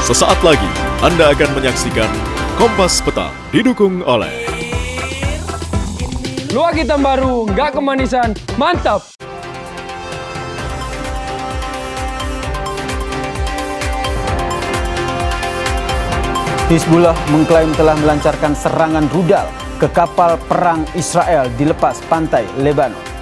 Sesaat lagi Anda akan menyaksikan Kompas Petang didukung oleh Luak hitam baru, nggak kemanisan, mantap! Hizbullah mengklaim telah melancarkan serangan rudal ke kapal perang Israel di lepas pantai Lebanon.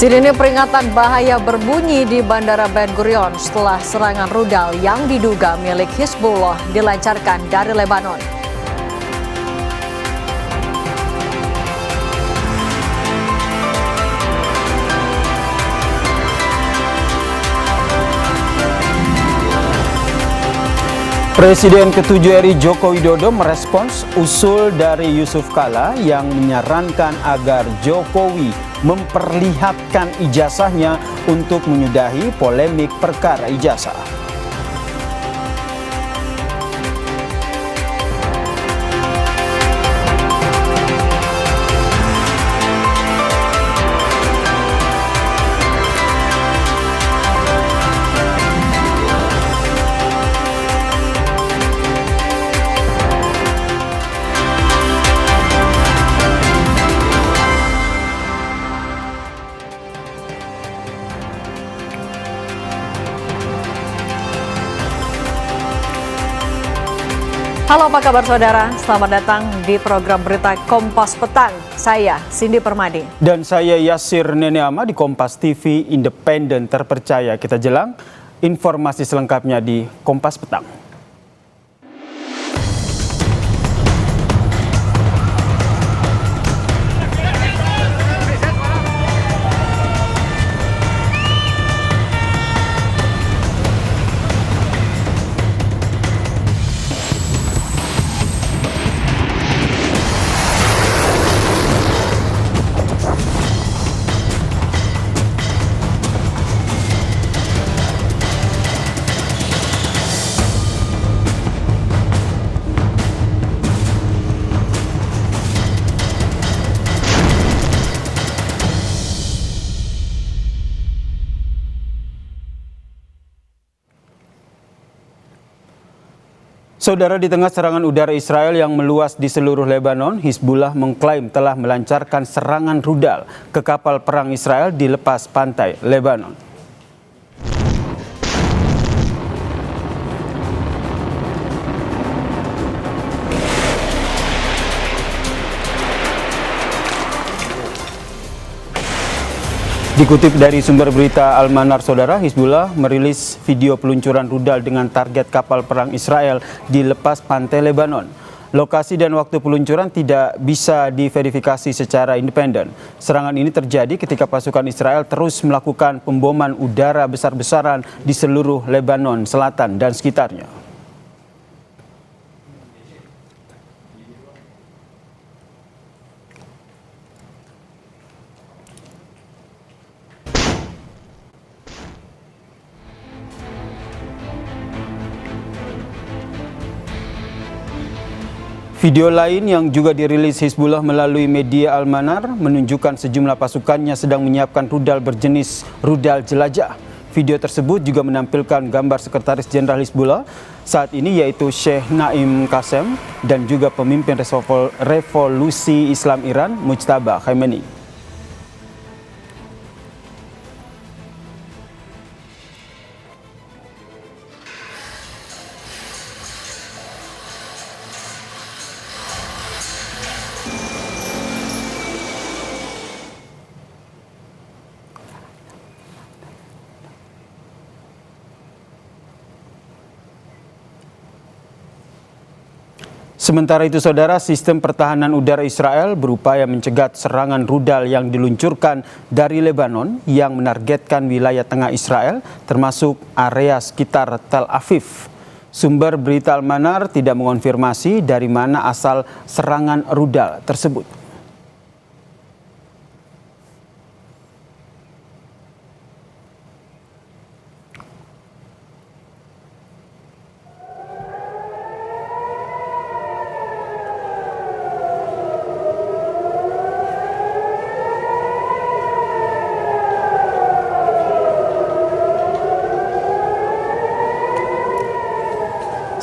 Sirine peringatan bahaya berbunyi di Bandara Ben Gurion setelah serangan rudal yang diduga milik Hizbullah dilancarkan dari Lebanon. Presiden ke-7 RI Joko Widodo merespons usul dari Yusuf Kala yang menyarankan agar Jokowi memperlihatkan ijazahnya untuk menyudahi polemik perkara ijazah. Halo, apa kabar saudara? Selamat datang di program berita Kompas Petang. Saya Cindy Permadi. Dan saya Yasir Neneama di Kompas TV Independen Terpercaya. Kita jelang informasi selengkapnya di Kompas Petang. Saudara, di tengah serangan udara Israel yang meluas di seluruh Lebanon, Hizbullah mengklaim telah melancarkan serangan rudal ke kapal perang Israel di lepas pantai Lebanon. Dikutip dari sumber berita Al-Manar, saudara, Hizbullah merilis video peluncuran rudal dengan target kapal perang Israel di lepas pantai Lebanon. Lokasi dan waktu peluncuran tidak bisa diverifikasi secara independen. Serangan ini terjadi ketika pasukan Israel terus melakukan pemboman udara besar-besaran di seluruh Lebanon Selatan dan sekitarnya. Video lain yang juga dirilis Hizbullah melalui media Al-Manar menunjukkan sejumlah pasukannya sedang menyiapkan rudal berjenis rudal jelajah. Video tersebut juga menampilkan gambar Sekretaris Jenderal Hizbullah saat ini, yaitu Sheikh Naim Qassem, dan juga pemimpin Revolusi Islam Iran Mujtaba Khamenei. Sementara itu, saudara, sistem pertahanan udara Israel berupaya mencegat serangan rudal yang diluncurkan dari Lebanon yang menargetkan wilayah tengah Israel, termasuk area sekitar Tel Aviv. Sumber berita Al-Manar tidak mengonfirmasi dari mana asal serangan rudal tersebut.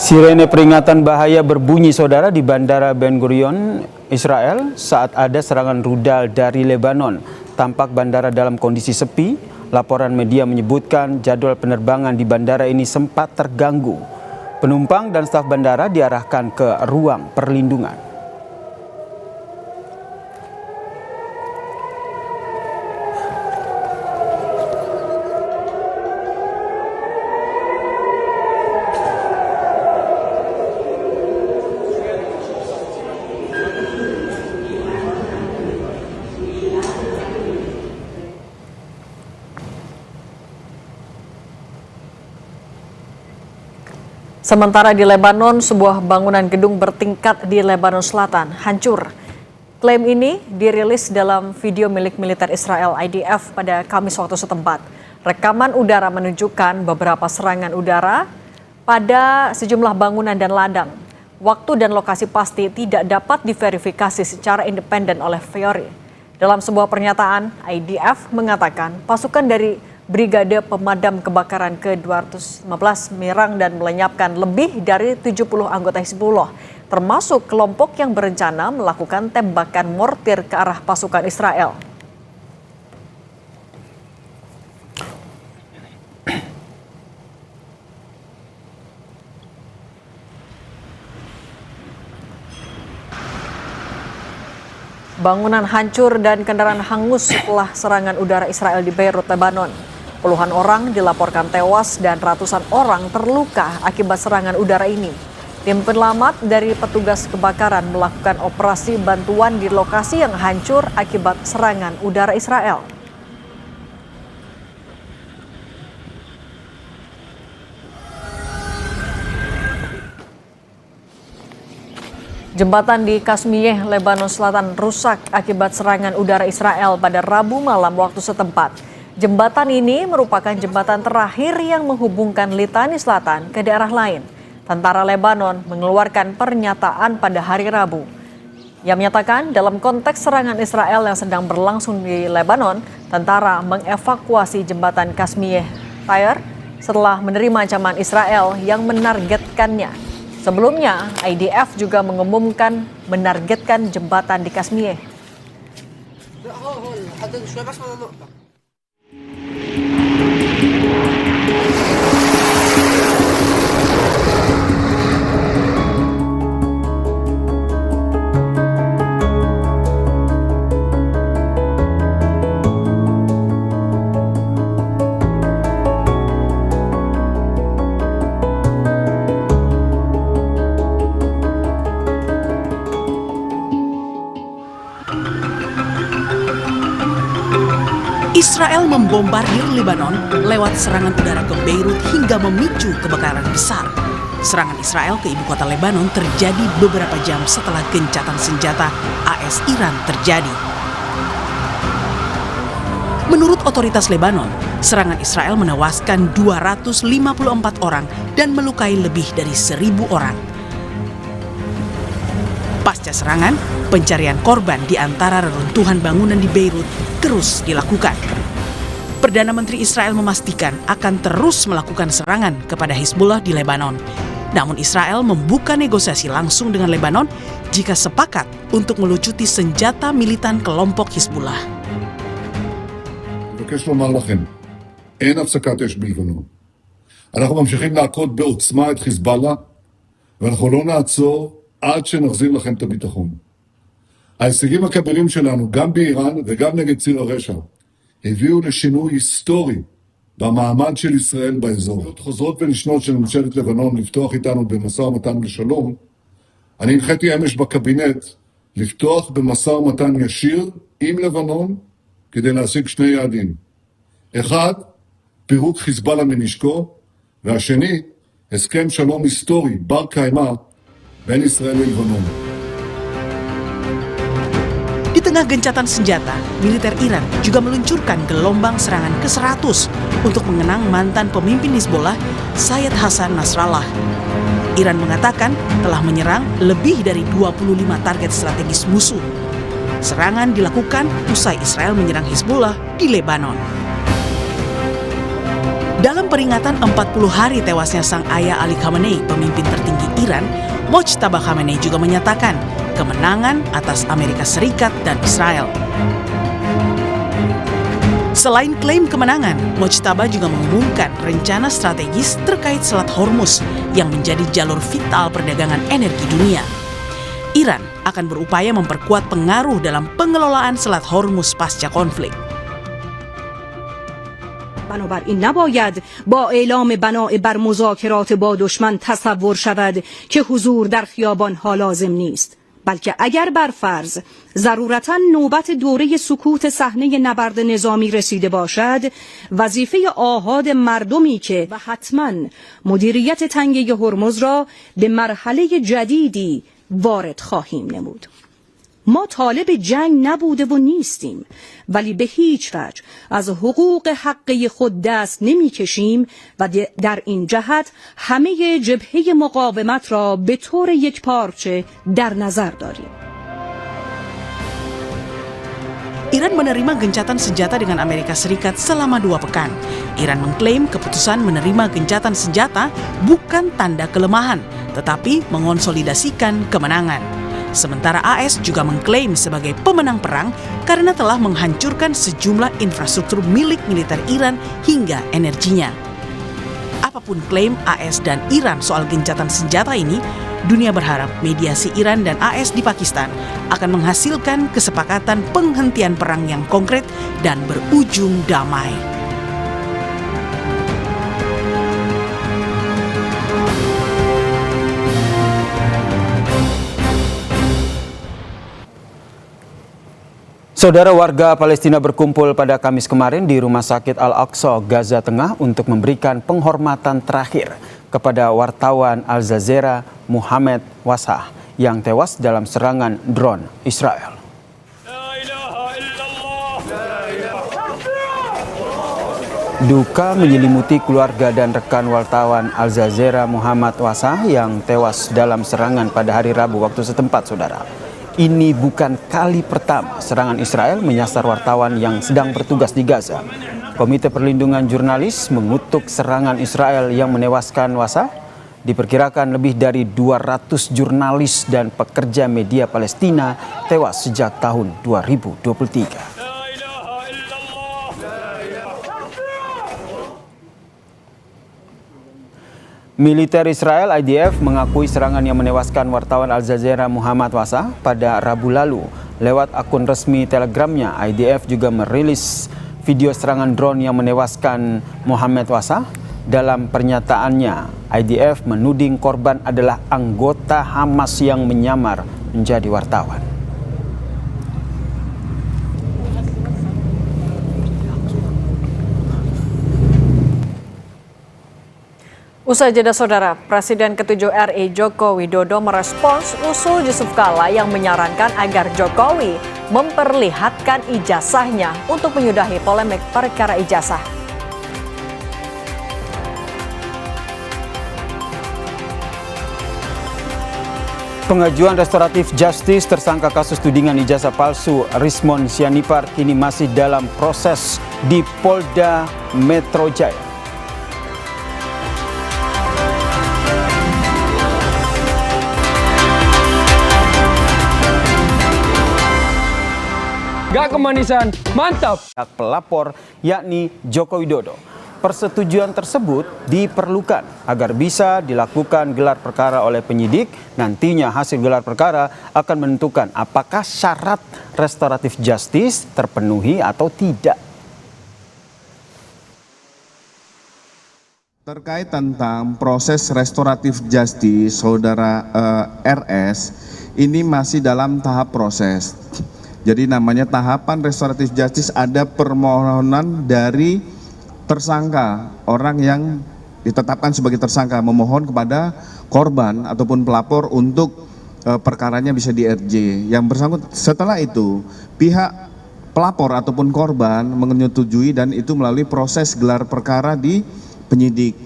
Sirene peringatan bahaya berbunyi saudara di Bandara Ben Gurion, Israel saat ada serangan rudal dari Lebanon. Tampak bandara dalam kondisi sepi. Laporan media menyebutkan jadwal penerbangan di bandara ini sempat terganggu. Penumpang dan staf bandara diarahkan ke ruang perlindungan. Sementara di Lebanon, sebuah bangunan gedung bertingkat di Lebanon Selatan hancur. Klaim ini dirilis dalam video milik militer Israel IDF pada Kamis waktu setempat. Rekaman udara menunjukkan beberapa serangan udara pada sejumlah bangunan dan ladang. Waktu dan lokasi pasti tidak dapat diverifikasi secara independen oleh Fiori. Dalam sebuah pernyataan, IDF mengatakan pasukan dari Brigade Pemadam Kebakaran ke-215 menyerang dan melenyapkan lebih dari 70 anggota Hizbullah, termasuk kelompok yang berencana melakukan tembakan mortir ke arah pasukan Israel. Bangunan hancur dan kendaraan hangus setelah serangan udara Israel di Beirut, Lebanon. Puluhan orang dilaporkan tewas dan ratusan orang terluka akibat serangan udara ini. Tim penyelamat dari petugas kebakaran melakukan operasi bantuan di lokasi yang hancur akibat serangan udara Israel. Jembatan di Kasmiyeh, Lebanon Selatan rusak akibat serangan udara Israel pada Rabu malam waktu setempat. Jembatan ini merupakan jembatan terakhir yang menghubungkan Litani Selatan ke daerah lain. Tentara Lebanon mengeluarkan pernyataan pada hari Rabu. Yang menyatakan dalam konteks serangan Israel yang sedang berlangsung di Lebanon, tentara mengevakuasi jembatan Kasmiyeh Tyre setelah menerima ancaman Israel yang menargetkannya. Sebelumnya, IDF juga mengumumkan menargetkan jembatan di Kasmiyeh. Israel membombardir Lebanon lewat serangan udara ke Beirut hingga memicu kebakaran besar. Serangan Israel ke ibu kota Lebanon terjadi beberapa jam setelah gencatan senjata AS Iran terjadi. Menurut otoritas Lebanon, serangan Israel menewaskan 254 orang dan melukai lebih dari 1.000 orang. Pasca serangan, pencarian korban di antara reruntuhan bangunan di Beirut terus dilakukan. Perdana Menteri Israel memastikan akan terus melakukan serangan kepada Hizbullah di Lebanon. Namun Israel membuka negosiasi langsung dengan Lebanon jika sepakat untuk melucuti senjata militan kelompok Hizbullah. מבקש לומר לכם, אין הפסקת אש בלבנון. אנחנו ממשיכים להכות בעוצמה את חיזבאללה, ואנחנו לא נעצור עד שנחזיר לכם את הביטחון. ההישגים הכבירים שלנו, גם באיראן וגם נגד ציר הרשע, הביאו לשינוי היסטורי במעמד של ישראל באזור. חוזרות ונשנות של ממשלת לבנון לפתוח איתנו במשא ומתן לשלום, אני הנחיתי אמש בקבינט לפתוח במשא ומתן ישיר עם לבנון כדי להשיג שני יעדים. אחד, פירוק חיזבאללה מנשקו, והשני, הסכם שלום היסטורי בר קיימא בין ישראל ללבנון. Di tengah gencatan senjata, militer Iran juga meluncurkan gelombang serangan ke-100 untuk mengenang mantan pemimpin Hizbullah, Sayyid Hassan Nasrallah. Iran mengatakan telah menyerang lebih dari 25 target strategis musuh. Serangan dilakukan usai Israel menyerang Hizbullah di Lebanon. Dalam Dalam peringatan 40 hari tewasnya sang ayah Ali Khamenei, pemimpin tertinggi Iran, Mojtaba Khamenei juga menyatakan kemenangan atas Amerika Serikat dan Israel. Selain klaim kemenangan, Mojtaba juga mengumumkan rencana strategis terkait Selat Hormuz yang menjadi jalur vital perdagangan energi dunia. Iran akan berupaya memperkuat pengaruh dalam pengelolaan Selat Hormuz pasca konflik. بنابراین نباید با اعلام بناء بر مذاکرات با دشمن تصور شود که حضور در خیابان‌ها لازم نیست، بلکه اگر بر فرض ضرورتاً نوبت دوره سکوت صحنه نبرد نظامی رسیده باشد، وظیفه آحاد مردمی که و حتماً مدیریت تنگه هرمز را به مرحله جدیدی وارد خواهیم نمود. ما طالب جنگ نبوده و نیستیم، ولی به هیچ وجه از حقوق حقه خود دست نمی کشیم و در این جهت همه جبهه مقاومت را به طور یکپارچه در نظر داریم. Iran menerima gencatan senjata dengan Amerika Serikat selama 2 pekan. Iran mengklaim keputusan menerima gencatan senjata bukan tanda kelemahan, tetapi mengonsolidasikan kemenangan. Sementara AS juga mengklaim sebagai pemenang perang karena telah menghancurkan sejumlah infrastruktur milik militer Iran hingga energinya. Apapun klaim AS dan Iran soal gencatan senjata ini, dunia berharap mediasi Iran dan AS di Pakistan akan menghasilkan kesepakatan penghentian perang yang konkret dan berujung damai. Saudara, warga Palestina berkumpul pada Kamis kemarin di Rumah Sakit Al-Aqsa, Gaza Tengah untuk memberikan penghormatan terakhir kepada wartawan Al Jazeera Muhammad Wassah yang tewas dalam serangan drone Israel. Duka menyelimuti keluarga dan rekan wartawan Al Jazeera Muhammad Wassah yang tewas dalam serangan pada hari Rabu waktu setempat, saudara. Ini bukan kali pertama serangan Israel menyasar wartawan yang sedang bertugas di Gaza. Komite Perlindungan Jurnalis mengutuk serangan Israel yang menewaskan Wassah. Diperkirakan lebih dari 200 jurnalis dan pekerja media Palestina tewas sejak tahun 2023. Militer Israel IDF mengakui serangan yang menewaskan wartawan Al Jazeera Muhammad Wassah pada Rabu lalu. Lewat akun resmi Telegramnya, IDF juga merilis video serangan drone yang menewaskan Muhammad Wassah. Dalam pernyataannya, IDF menuding korban adalah anggota Hamas yang menyamar menjadi wartawan. Usai jeda, saudara, Presiden ke-7 RI Joko Widodo merespons usul Yusuf Kala yang menyarankan agar Jokowi memperlihatkan ijazahnya untuk menyudahi polemik perkara ijazah. Pengajuan restoratif justice tersangka kasus tudingan ijazah palsu Rismon Sianipar kini masih dalam proses di Polda Metro Jaya. Gak kemanisan, mantap! Pelapor yakni Joko Widodo. Persetujuan tersebut diperlukan agar bisa dilakukan gelar perkara oleh penyidik. Nantinya hasil gelar perkara akan menentukan apakah syarat restoratif justice terpenuhi atau tidak. Terkait tentang proses restoratif justice, saudara RS, ini masih dalam tahap proses. Jadi namanya tahapan restoratif justice, ada permohonan dari tersangka, orang yang ditetapkan sebagai tersangka memohon kepada korban ataupun pelapor untuk perkaranya bisa di RJ. Yang bersangkutan setelah itu pihak pelapor ataupun korban menyetujui dan itu melalui proses gelar perkara di penyidik.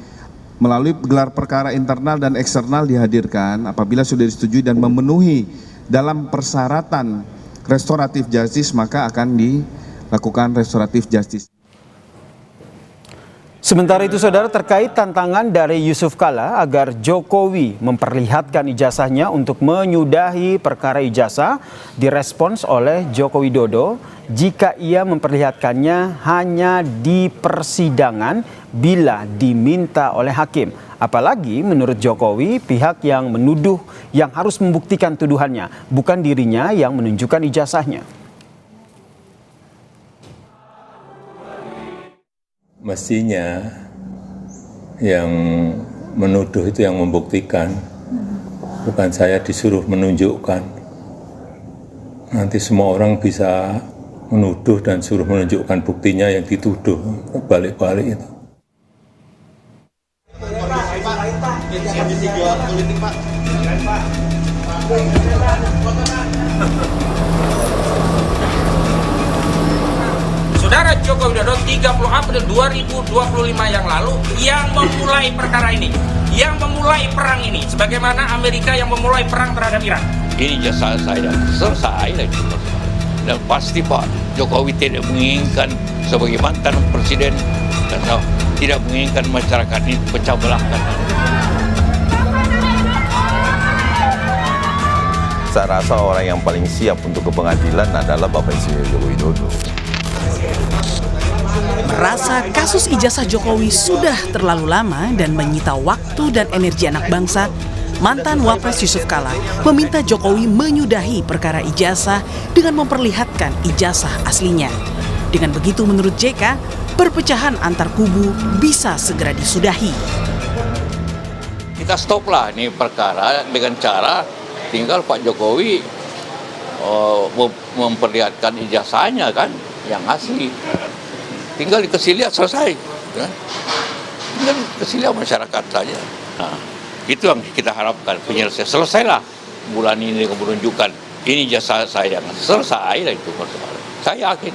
Melalui gelar perkara internal dan eksternal dihadirkan apabila sudah disetujui dan memenuhi dalam persyaratan restoratif justice, maka akan dilakukan restoratif justice. Sementara itu saudara, terkait tantangan dari Yusuf Kala agar Jokowi memperlihatkan ijazahnya untuk menyudahi perkara ijazah, direspons oleh Joko Widodo jika ia memperlihatkannya hanya di persidangan bila diminta oleh hakim. Apalagi menurut Jokowi, pihak yang menuduh yang harus membuktikan tuduhannya, bukan dirinya yang menunjukkan ijazahnya. Mestinya yang menuduh itu yang membuktikan, bukan saya disuruh menunjukkan. Nanti semua orang bisa menuduh dan suruh menunjukkan buktinya yang dituduh, balik-balik itu. Saudara Joko Widodo 30 April 2025 yang lalu yang memulai perkara ini, yang memulai perang ini, sebagaimana Amerika yang memulai perang terhadap Iran. Ini jasa saya, selesai lah itu. Dan pasti Pak Jokowi tidak menginginkan sebagai mantan presiden dan tidak menginginkan masyarakat ini pecah belahkan. Saya rasa orang yang paling siap untuk ke pengadilan adalah Bapak Insinyur Joko Widodo. Merasa kasus ijazah Jokowi sudah terlalu lama dan menyita waktu dan energi anak bangsa, mantan Wapres Yusuf Kala meminta Jokowi menyudahi perkara ijazah dengan memperlihatkan ijazah aslinya. Dengan begitu menurut JK, perpecahan antar kubu bisa segera disudahi. Kita stoplah ini perkara dengan cara tinggal Pak Jokowi memperlihatkan ijazahnya kan yang asli. Tinggal dikasih lihat selesai, kan? Tinggal dikasih lihat masyarakat saja. Nah, itu yang kita harapkan penyelesaian. Selesailah bulan ini menunjukkan ini jasa saya, selesai lah itu persoalan. Saya yakin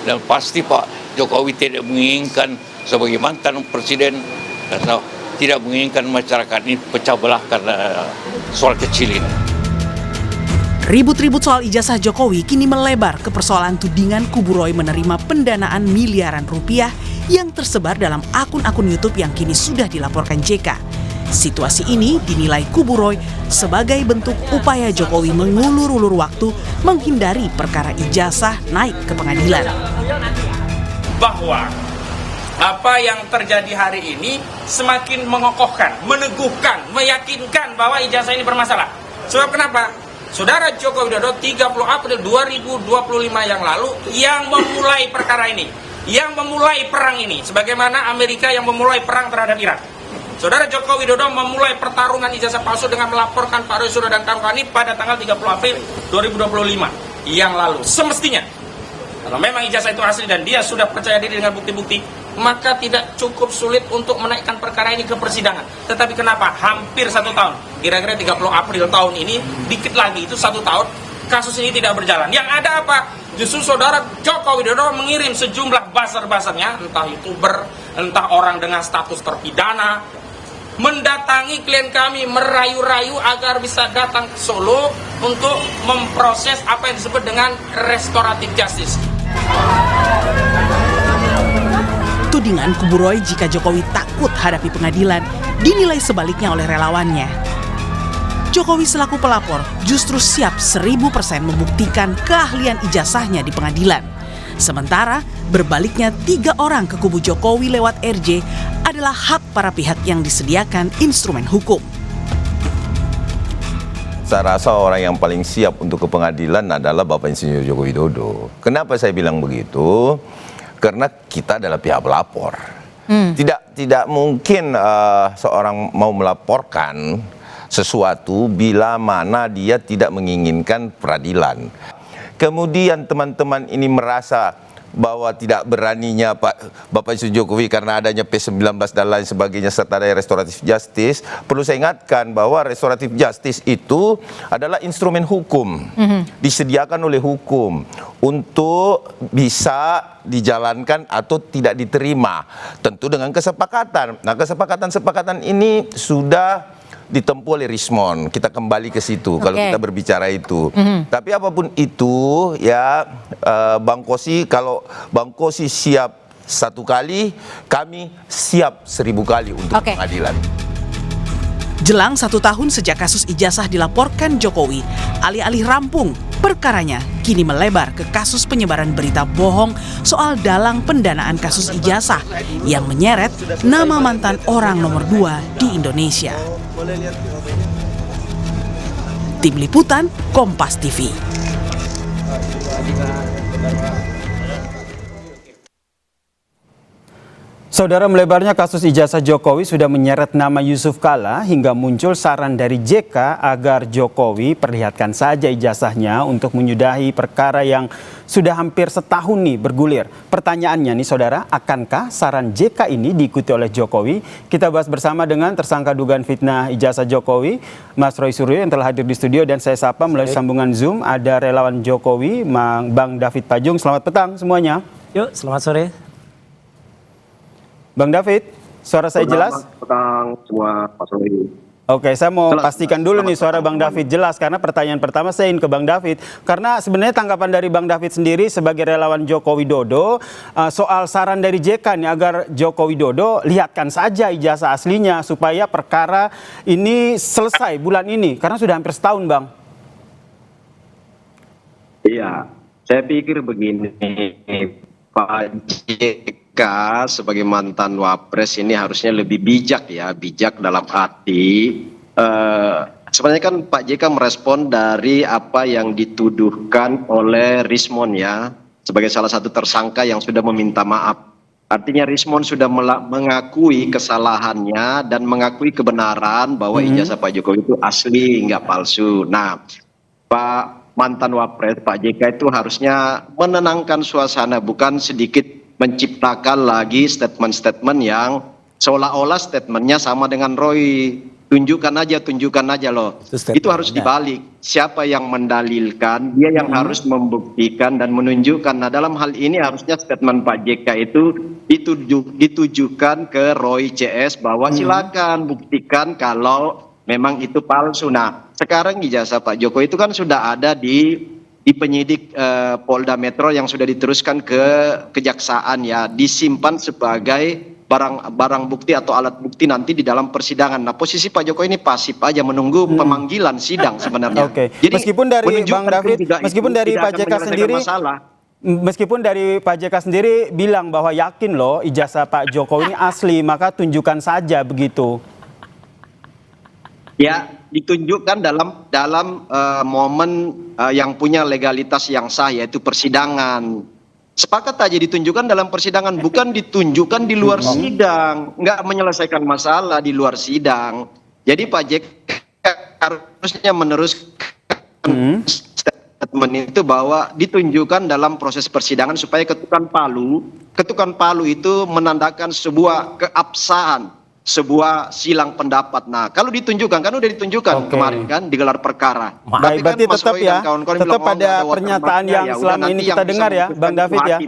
dan pasti Pak Jokowi tidak menginginkan sebagai mantan presiden dan tidak menginginkan masyarakat ini pecah belah karena soal kecil ini. Ribut-ribut soal ijazah Jokowi kini melebar ke persoalan tudingan kubu Roy menerima pendanaan miliaran rupiah yang tersebar dalam akun-akun YouTube yang kini sudah dilaporkan JK. Situasi ini dinilai kubu Roy sebagai bentuk upaya Jokowi mengulur-ulur waktu menghindari perkara ijazah naik ke pengadilan. Bahwa apa yang terjadi hari ini semakin mengokohkan, meneguhkan, meyakinkan bahwa ijazah ini bermasalah. Sebab kenapa? Saudara Joko Widodo 30 April 2025 yang lalu yang memulai perkara ini, yang memulai perang ini, sebagaimana Amerika yang memulai perang terhadap Iran. Saudara Joko Widodo memulai pertarungan ijazah palsu dengan melaporkan Pak Roy Suryo dan kawan-kawan pada tanggal 30 April 2025 yang lalu. Semestinya, kalau memang ijazah itu asli dan dia sudah percaya diri dengan bukti-bukti, maka tidak cukup sulit untuk menaikkan perkara ini ke persidangan. Tetapi kenapa? Hampir 1 tahun, kira-kira 30 April tahun ini, dikit lagi itu 1 tahun, kasus ini tidak berjalan. Yang ada apa? Justru saudara Joko Widodo mengirim sejumlah buzzer-buzzernya, entah YouTuber, entah orang dengan status terpidana, mendatangi klien kami, merayu-rayu agar bisa datang ke Solo untuk memproses apa yang disebut dengan restoratif justice. Tudingan kubu Roy jika Jokowi takut hadapi pengadilan dinilai sebaliknya oleh relawannya. Jokowi selaku pelapor justru siap 1000% membuktikan keahlian ijazahnya di pengadilan. Sementara berbaliknya 3 orang ke kubu Jokowi lewat RJ adalah hak para pihak yang disediakan instrumen hukum. Saya rasa orang yang paling siap untuk ke pengadilan adalah Bapak Insinyur Joko Widodo. Kenapa saya bilang begitu? Karena kita adalah pihak pelapor. Tidak mungkin seorang mau melaporkan sesuatu bila mana dia tidak menginginkan peradilan. Kemudian teman-teman ini merasa bahwa tidak beraninya Bapak Insinyur Jokowi karena adanya P19 dan lain sebagainya serta ada restoratif justice. Perlu saya ingatkan bahwa restoratif justice itu adalah instrumen hukum, disediakan oleh hukum untuk bisa dijalankan atau tidak diterima, tentu dengan kesepakatan. Nah, kesepakatan ini sudah ditempuh oleh Rismond. Kita kembali ke situ kalau kita berbicara itu. Tapi apapun itu ya, Bang Kosi, kalau Bang Kosi siap 1 kali, kami siap 1000 kali untuk pengadilan. Jelang 1 tahun sejak kasus ijazah dilaporkan Jokowi, alih-alih rampung, perkaranya kini melebar ke kasus penyebaran berita bohong soal dalang pendanaan kasus ijazah yang menyeret nama mantan orang nomor 2 di Indonesia. Tim Liputan, Kompas TV. Saudara, melebarnya kasus ijazah Jokowi sudah menyeret nama Yusuf Kala hingga muncul saran dari JK agar Jokowi perlihatkan saja ijazahnya untuk menyudahi perkara yang sudah hampir setahun nih bergulir. Pertanyaannya nih saudara, akankah saran JK ini diikuti oleh Jokowi? Kita bahas bersama dengan tersangka dugaan fitnah ijazah Jokowi, Mas Roy Suryo yang telah hadir di studio, dan saya sapa melalui sambungan Zoom ada relawan Jokowi, Bang David Pajung. Selamat petang semuanya. Yuk, selamat sore. Bang David, suara saya jelas? Selamat petang semua, Pak Roy. Oke, saya mau pastikan dulu nih suara Bang David jelas, karena pertanyaan pertama saya ingin ke Bang David. Karena sebenarnya tanggapan dari Bang David sendiri sebagai relawan Joko Widodo soal saran dari JK nih agar Joko Widodo lihatkan saja ijazah aslinya supaya perkara ini selesai bulan ini, karena sudah hampir setahun, Bang. Iya, saya pikir begini, Pak JK sebagai mantan wapres ini harusnya lebih bijak ya, bijak dalam arti sebenarnya kan Pak JK merespon dari apa yang dituduhkan oleh Rismon ya, sebagai salah satu tersangka yang sudah meminta maaf. Artinya Rismon sudah mengakui kesalahannya dan mengakui kebenaran bahwa ijazah Pak Jokowi itu asli, nggak palsu. Nah, Pak mantan wapres Pak JK itu harusnya menenangkan suasana, bukan sedikit menciptakan lagi statement-statement yang seolah-olah statementnya sama dengan Roy. Tunjukkan aja loh. Itu harus dibalik. Siapa yang mendalilkan, dia yang harus membuktikan dan menunjukkan. Nah, dalam hal ini harusnya statement Pak JK itu ditujukan ke Roy CS bahwa silakan buktikan kalau memang itu palsu. Nah, sekarang ijazah Pak Jokowi itu kan sudah ada di penyidik Polda Metro yang sudah diteruskan ke kejaksaan ya, disimpan sebagai barang bukti atau alat bukti nanti di dalam persidangan. Nah, posisi Pak Jokowi ini pasif aja menunggu pemanggilan sidang sebenarnya. Jadi meskipun dari Bang David, meskipun dari Pak JK sendiri, meskipun dari Pak JK sendiri bilang bahwa yakin loh ijazah Pak Jokowi ini asli, maka tunjukkan saja begitu. Ya, ditunjukkan dalam momen yang punya legalitas yang sah, yaitu persidangan. Sepakat aja ditunjukkan dalam persidangan, bukan ditunjukkan di luar sidang. Nggak menyelesaikan masalah di luar sidang. Jadi Pak JK harusnya meneruskan statement itu bahwa ditunjukkan dalam proses persidangan supaya ketukan palu itu menandakan sebuah keabsahan, sebuah silang pendapat. Nah, kalau ditunjukkan, kan udah ditunjukkan kemarin kan digelar perkara. Baik, berarti kan tetap ya, tetap pada pernyataan yang selama ini kita dengar ya, Bang David ya.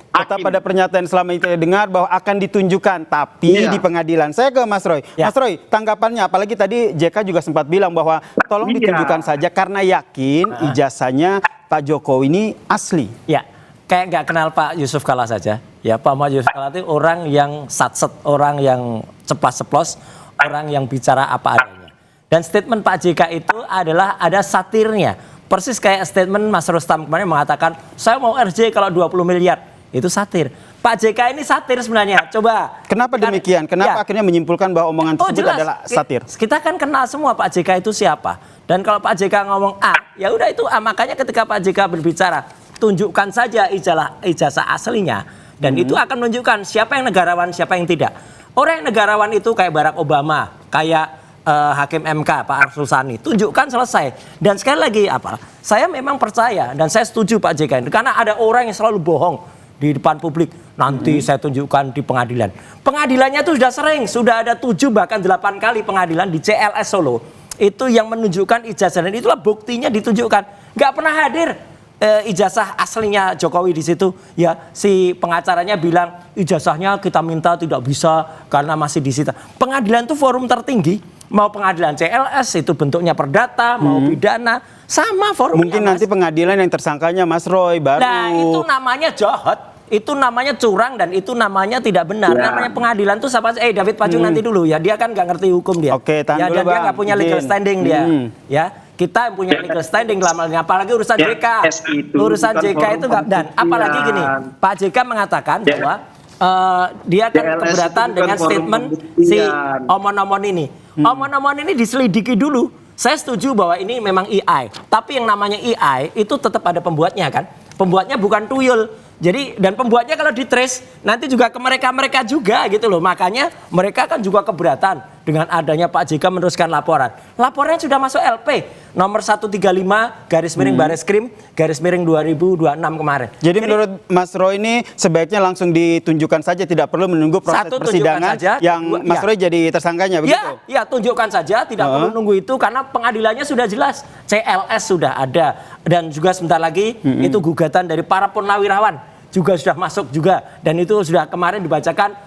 Tetap pada pernyataan selama ini kita dengar bahwa akan ditunjukkan, tapi di pengadilan. Saya ke Mas Roy. Mas Roy, tanggapannya, apalagi tadi JK juga sempat bilang bahwa tolong ditunjukkan saja karena yakin ijazahnya Pak Jokowi ini asli. Ya, kayak nggak kenal Pak Yusuf Kala saja. Ya, Pak Muhammad Yusuf Kala itu orang yang satset, orang yang ceplas-ceplos, orang yang bicara apa adanya. Dan statement Pak JK itu adalah ada satirnya. Persis kayak statement Mas Rustam kemarin mengatakan, saya mau RJ kalau 20 miliar. Itu satir. Pak JK ini satir sebenarnya. Coba. Kenapa demikian? Kenapa akhirnya menyimpulkan bahwa omongan tersebut adalah satir? Kita kan kenal semua Pak JK itu siapa. Dan kalau Pak JK ngomong A, ya udah itu A. Makanya ketika Pak JK berbicara, tunjukkan saja ijazah aslinya. Dan itu akan menunjukkan siapa yang negarawan, siapa yang tidak. Orang yang negarawan itu kayak Barack Obama, kayak Hakim MK, Pak Arsul Sani. Tunjukkan selesai. Dan sekali lagi saya memang percaya dan saya setuju Pak JK ini. Karena ada orang yang selalu bohong di depan publik. Nanti saya tunjukkan di pengadilan. Pengadilannya itu sudah sering. Sudah ada 7 bahkan 8 kali pengadilan di CLS Solo. Itu yang menunjukkan ijazah. Dan itulah buktinya ditunjukkan. Nggak pernah hadir ijazah aslinya Jokowi di situ. Ya, si pengacaranya bilang ijazahnya kita minta tidak bisa karena masih disita. Pengadilan itu forum tertinggi. Mau pengadilan CLS itu bentuknya perdata, mau pidana, sama forum. Mungkin nanti pengadilan yang tersangkanya Mas Roy baru. Nah, itu namanya jahat. Itu namanya curang dan itu namanya tidak benar. Ya. Namanya pengadilan tuh siapa? David Pajung nanti dulu ya. Dia kan nggak ngerti hukum dia. Oke, tahan ya, dulu, dan dia Bang. nggak punya legal Izin. standing dia. Ya, kita yang punya legal standing dalam hal ini. Apalagi urusan JK. Urusan JK itu nggak. Dan apalagi gini, Pak JK mengatakan bahwa dia kan keberatan dengan statement si omon-omon ini. Omon-omon ini diselidiki dulu. Saya setuju bahwa ini memang AI. Tapi yang namanya AI itu tetap ada pembuatnya kan. Pembuatnya bukan tuyul. Jadi dan pembuatnya kalau ditrace nanti juga ke mereka juga gitu loh. Makanya mereka kan juga keberatan dengan adanya Pak JK meneruskan laporan. Laporannya sudah masuk LP nomor 135/Bareskrim/2026 kemarin. Jadi menurut Mas Roy ini sebaiknya langsung ditunjukkan saja, tidak perlu menunggu proses persidangan saja, yang Mas Roy jadi tersangkanya begitu? Ya, tunjukkan saja, tidak perlu nunggu itu karena pengadilannya sudah jelas. CLS sudah ada dan juga sebentar lagi itu gugatan dari para purnawirawan juga sudah masuk juga dan itu sudah kemarin dibacakan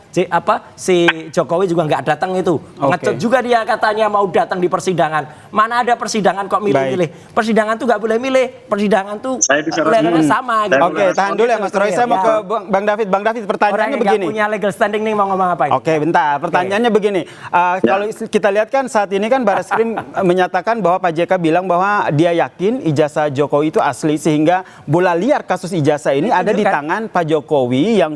si Jokowi juga nggak datang itu. Ngecut juga dia katanya mau datang di persidangan. Mana ada persidangan kok milih-milih. Persidangan tuh nggak boleh milih. Persidangan tuh levelnya sama. Gitu. Oke, tahan dulu ya Mas Roy. Saya mau ke Bang David. Bang David, pertanyaannya begini. Orang yang punya legal standing nih mau ngomong apa ini? Oke, bentar. Pertanyaannya begini. Kalau kita lihat kan saat ini kan Bareskrim menyatakan bahwa Pak JK bilang bahwa dia yakin ijazah Jokowi itu asli sehingga bola liar kasus ijazah ini ada di tangan Pak Jokowi yang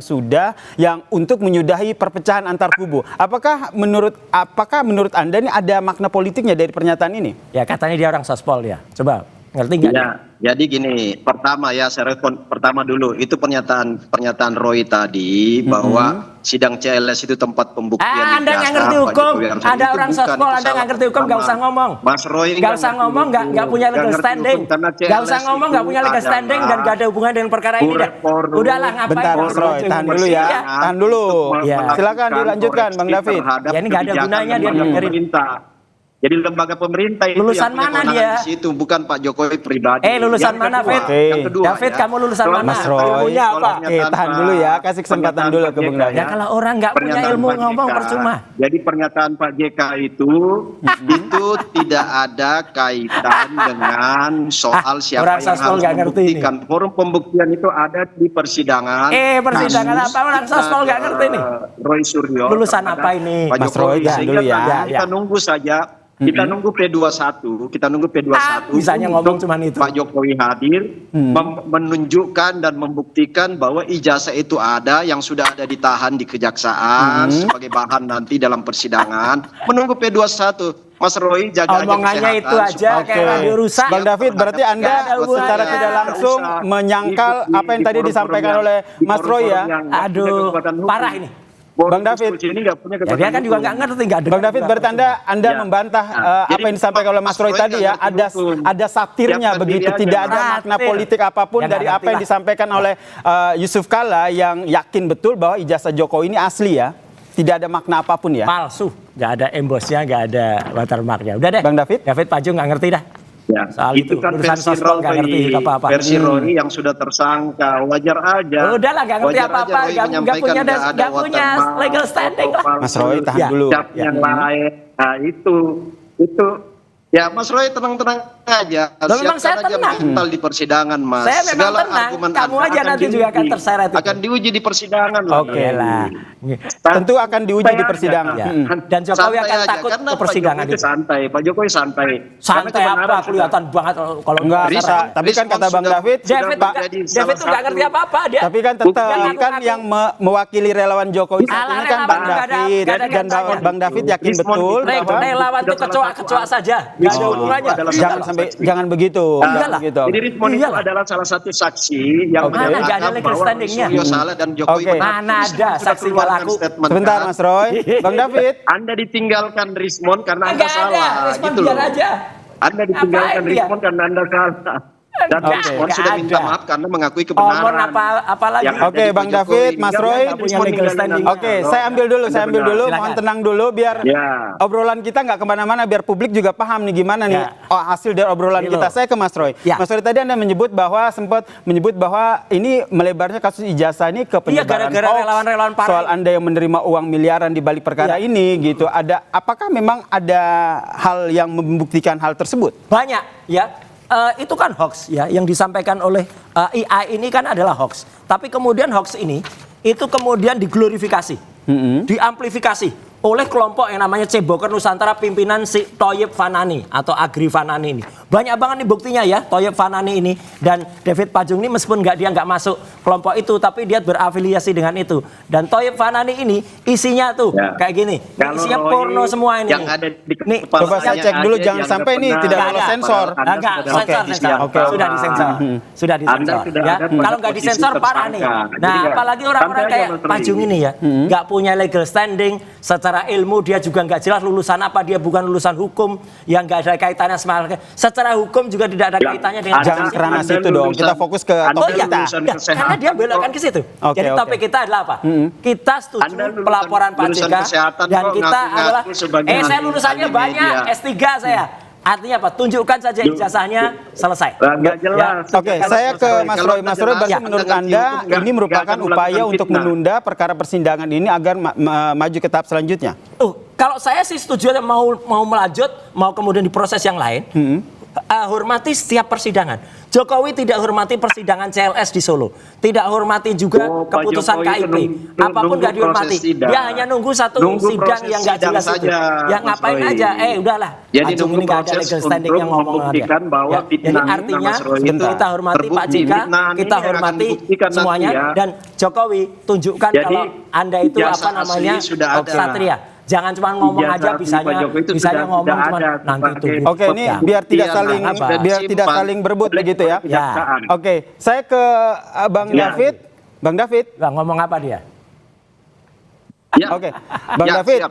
untuk menyudahi perpecahan antar kubu. Apakah menurut Anda ini ada makna politiknya dari pernyataan ini? Ya katanya dia orang sospol ya. Coba ngerti nggak? Ya, jadi gini, pertama ya saya respon pertama dulu itu pernyataan Roy tadi bahwa sidang CLS itu tempat pembuktian. Anda nggak ngerti hukum, Anda orang sospol, Anda nggak ngerti hukum, nggak usah ngomong. Mas Roy nggak usah ngomong, nggak punya legal standing, nggak usah ngomong, nggak punya legal standing dan nggak ada hubungan dengan perkara ini. Udahlah ngapain? Bentar Mas Roy, tahan dulu ya, tahan dulu. Silakan dilanjutkan Bang David. Ya ini nggak ada gunanya dia dengerin. Jadi lembaga pemerintah itu lulusan yang mana dia? Di situ bukan Pak Jokowi pribadi. Lulusan mana, Fit? David, kamu lulusan mana? Mas Roy, tahan dulu ya, kasih kesempatan dulu ke Bang David. Ya kalau orang nggak punya ilmu ngomong percuma. Jadi pernyataan Pak JK itu tidak ada kaitan dengan soal siapa yang harus membuktikan. Forum pembuktian itu ada di persidangan. Persidangan apa? Orang sospol nggak ngerti nih. Roy Suryo. Lulusan apa ini? Mas Roy, tahan dulu ya. Kita nunggu saja. Kita nunggu P21, bisanya ngomong cuman itu. Pak Jokowi hadir, menunjukkan dan membuktikan bahwa ijazah itu ada yang sudah ada ditahan di kejaksaan sebagai bahan nanti dalam persidangan. Menunggu P21. Mas Roy jaga omongannya aja itu aja kayak radio rusak. Bang David, berarti Anda secara tidak langsung menyangkal apa yang tadi disampaikan oleh Mas Roy ya? Aduh, parah ini. Bang David, dia kan juga nggak ngerti, nggak dengar. Bang David, berarti Anda membantah apa yang disampaikan oleh Mas Roy tadi ya? Ada satirnya begitu, tidak ada makna politik apapun dari apa yang disampaikan oleh Yusuf Kalla yang yakin betul bahwa ijazah Jokowi ini asli ya, tidak ada makna apapun ya? Palsu, nggak ada embosnya, nggak ada watermarknya. Udah deh, Bang David. David Pajung nggak ngerti dah. Ya, soal itu kan versi Roy yang sudah tersangka, wajar aja. Udahlah, nggak ngerti apa-apa, nggak punya legal standing lah. Mas Roy, tahan dulu. Yang lain, nah itu. Ya Mas Roy tenang-tenang aja. Memang saya tenang. Mental di persidangan Mas. Saya memang tenang. Kamu aja nanti juga akan terseret. Akan diuji di persidangan. Oke lah. Tentu akan diuji di persidangan. Dan Jokowi akan takut ke persidangan itu. Santai. Pak Jokowi santai. Santai apa? Kelihatan banget kalau enggak. Tapi kan kata Bang David tuh nggak ngerti apa-apa dia. Tapi kan tetap kan yang mewakili relawan Jokowi ini kan Bang David dan Bang David yakin betul bahwa relawan itu kecoa saja. Gak ada hubungannya. Jangan begitu. Jadi Rismon itu adalah salah satu saksi yang ada legal standingnya. Suryo salah dan Jokowi mana ada saksi pelaku. Sebentar Mas Roy, Bang David. Anda ditinggalkan Rismon karena Anda salah. Gitu loh. Anda ditinggalkan Rismon karena Anda salah. Dan Rismon sudah minta maaf karena mengakui kebenaran. Apalagi. Oke, Bang David, Mas Roy. Oke, saya ambil dulu. Mohon tenang dulu biar obrolan kita nggak kemana-mana, biar publik juga paham nih gimana nih hasil dari obrolan kita. Saya ke Mas Roy. Mas Roy tadi Anda sempat menyebut bahwa ini melebarnya kasus ijazah ini ke penyebaran hoax, soal Anda yang menerima uang miliaran di balik perkara ini gitu. Apakah memang ada hal yang membuktikan hal tersebut? Banyak ya. itu kan hoax ya, yang disampaikan oleh IA ini kan adalah hoax. Tapi kemudian hoax ini itu kemudian diglorifikasi, diamplifikasi oleh kelompok yang namanya Ceboker Nusantara pimpinan si Thoyib Fanani atau Agri Fanani ini. Banyak banget nih buktinya ya, Thoyib Fanani ini dan David Pajung ini meskipun dia nggak masuk kelompok itu, tapi dia berafiliasi dengan itu. Dan Thoyib Fanani ini isinya tuh kayak gini, isinya porno semua ini. Yang ada di nih, coba saya cek dulu, jangan sampai ini tidak lolos sensor. Enggak, sudah disensor. Sudah disensor. Ya, kalau nggak disensor parah nih. Nah, apalagi orang-orang kayak Pajung ini ya, nggak punya legal standing, secara ilmu dia juga nggak jelas lulusan apa, dia bukan lulusan hukum yang nggak ada kaitannya sama secara hukum juga tidak ada kaitannya dengan jangan kerana situ dong, kita fokus ke topik kita. Karena dia belokkan ke situ. Jadi topik kita adalah apa? Kita setuju pelaporan Pak JK dan kita adalah saya lulusannya banyak, S3 saya. Artinya apa? Tunjukkan saja ijazahnya, selesai. Nggak jelas. Oke, saya ke Mas Roy. Mas Roy, berarti menurut Anda ini merupakan upaya untuk menunda perkara persidangan ini agar maju ke tahap selanjutnya? Kalau saya sih setuju mau melanjut, mau kemudian diproses yang lain. Hormati setiap persidangan. Jokowi tidak hormati persidangan CLS di Solo, tidak hormati juga keputusan KIP. Apapun nggak dihormati. Dia hanya nunggu satu sidang yang nggak jelas itu. Yang ngapain aja? Udahlah. Jadi Pajung ini nggak ada legal standing yang ngomong aja. Jadi artinya kita hormati Pak JK, kita hormati semuanya, dan Jokowi tunjukkan kalau Anda itu apa namanya Satria. Jangan cuma ngomong aja, bisanya ngomong cuma nanti tunggu. Oke, ini biar tidak saling berebut begitu ya. Oke, saya ke Bang David. Bang David, ngomong apa dia? Oke, Bang David.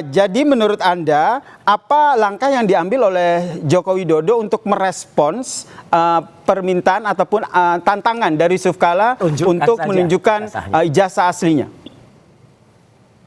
Jadi menurut Anda apa langkah yang diambil oleh Joko Widodo untuk merespons permintaan ataupun tantangan dari Yusuf Kalla untuk menunjukkan ijazah aslinya?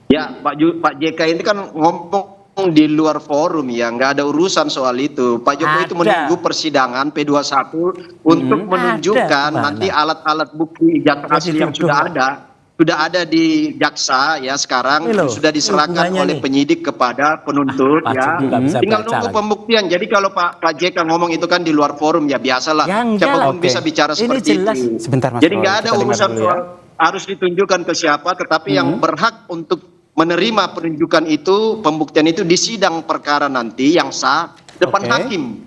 Ya, Pak JK ini kan ngomong di luar forum ya, nggak ada urusan soal itu. Pak Jokowi itu menunggu persidangan P21 untuk menunjukkan nanti alat-alat bukti ijazah asli yang sudah ada di jaksa ya sekarang sudah diserahkan oleh penyidik kepada penuntut ya. Tinggal nunggu pembuktian. Jadi kalau Pak JK ngomong itu kan di luar forum ya biasalah. Siapapun bisa bicara seperti itu. Jadi nggak ada urusan soal harus ditunjukkan ke siapa, tetapi yang berhak untuk menerima penunjukan itu, pembuktian itu di sidang perkara nanti yang sah depan hakim,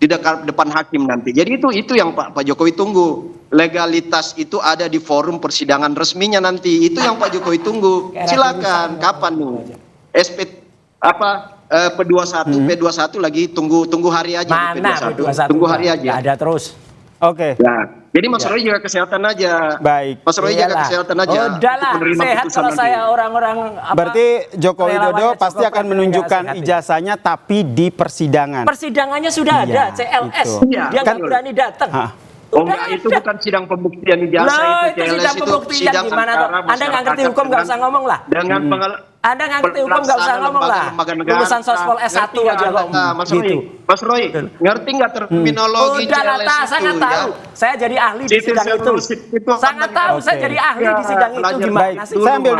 di depan hakim nanti. Jadi itu yang Pak Jokowi tunggu. Legalitas itu ada di forum persidangan resminya nanti. Itu yang Pak Jokowi tunggu. Silakan, kapan nih? P21 lagi tunggu hari aja. P21? Tunggu hari aja. Ada terus. Oke. Nah, jadi Mas Roy juga kesehatan aja. Baik. Mas Roy jaga kesehatan aja. Udahlah, sehat kalau saya orang-orang. Berarti Joko Widodo pasti akan menunjukkan ijazahnya tapi di persidangan. Persidangannya sudah ada, CLS. Dia kan berani datang. Itu bukan sidang pembuktian ijazah itu. Sidang pembuktian gimana tuh? Anda nggak ngerti hukum nggak usah ngomong lah. Dengan Anda nggak ngerti hukum nggak usah ngomong lah. Lulusan sospol S1 aja kok gitu. Mas Roy, ngerti nggak terminologi CLS itu? Sangat tahu. Saya jadi ahli di sidang itu. Sangat tahu saya jadi ahli di sidang itu gimana sih? Saya ambil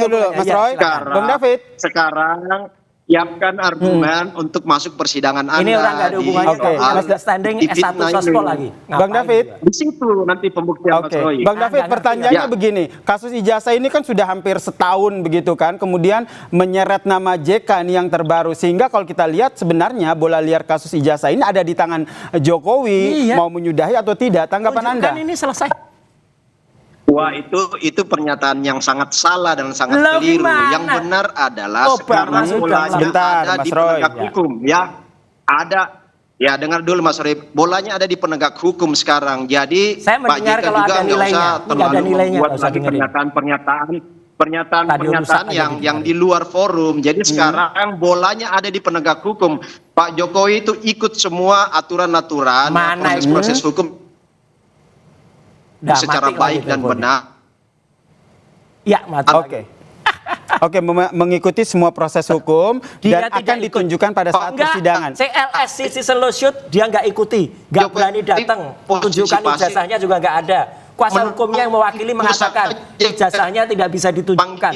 dulu, Mas Roy. Bang David. Sekarang siapkan argumen untuk masuk persidangan Anda. Ini orang nggak ada hubungannya soal standing S1 sospol lagi. Bang David, di situ nanti pembuktian Mas Roy. Bang David, pertanyaannya begini, kasus ijazah ini kan sudah hampir setahun begitu kan, kemudian menyeret nama JK ini yang terbaru, sehingga kalau kita lihat sebenarnya bola liar kasus ijazah ini ada di tangan Jokowi, mau menyudahi atau tidak, tanggapan Anda? Kan ini selesai. Wah, itu pernyataan yang sangat salah dan sangat keliru. Yang benar adalah sekarang bolanya ada di penegak hukum ya. Ya, dengar dulu Mas Roy, bolanya ada di penegak hukum sekarang. Jadi Pak JK juga nggak usah terlalu membuat lagi pernyataan yang di luar forum. Jadi sekarang bolanya ada di penegak hukum. Pak Jokowi itu ikut semua aturan-aturan proses hukum secara baik dan benar. Ya, mati. Oke, mengikuti semua proses hukum dan akan ditunjukkan pada saat persidangan. CLS citizen lawsuit dia nggak ikuti, nggak berani datang, tunjukkan ijazahnya juga nggak ada. kuasa hukumnya yang mewakili mengatakan ijazahnya tidak bisa ditunjukkan.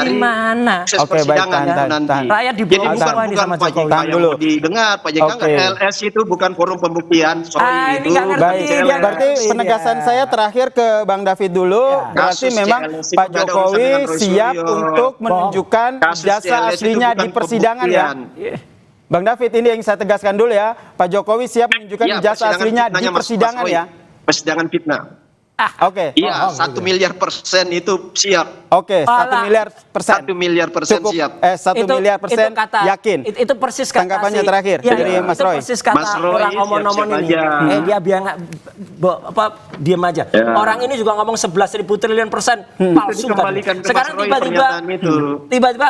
Gimana? Oke, baik, tahan. Rakyat dibohong semua ini sama Jokowi. Tahan dulu. Didengar Pak JK, LS itu bukan forum pembuktian. Sorry itu. Baik, berarti penegasan saya terakhir ke Bang David dulu. Berarti memang Pak Jokowi siap untuk menunjukkan ijazah aslinya di persidangan ya. Bang David, ini yang saya tegaskan dulu ya. Pak Jokowi siap menunjukkan ijazah aslinya di persidangan ya. Persidangan fitnah. Oke. Iya, 1 miliar % itu siap. Oke, 1 miliar persen. 1 miliar persen cukup, siap. 1 miliar persen yakin. Itu persis kata tanggapannya terakhir dari Mas Roy. Itu persis kata orang omong-omong ini. Dia bilang diam aja. Orang ini juga ngomong 11.000 triliun persen palsu kan. Sekarang tiba-tiba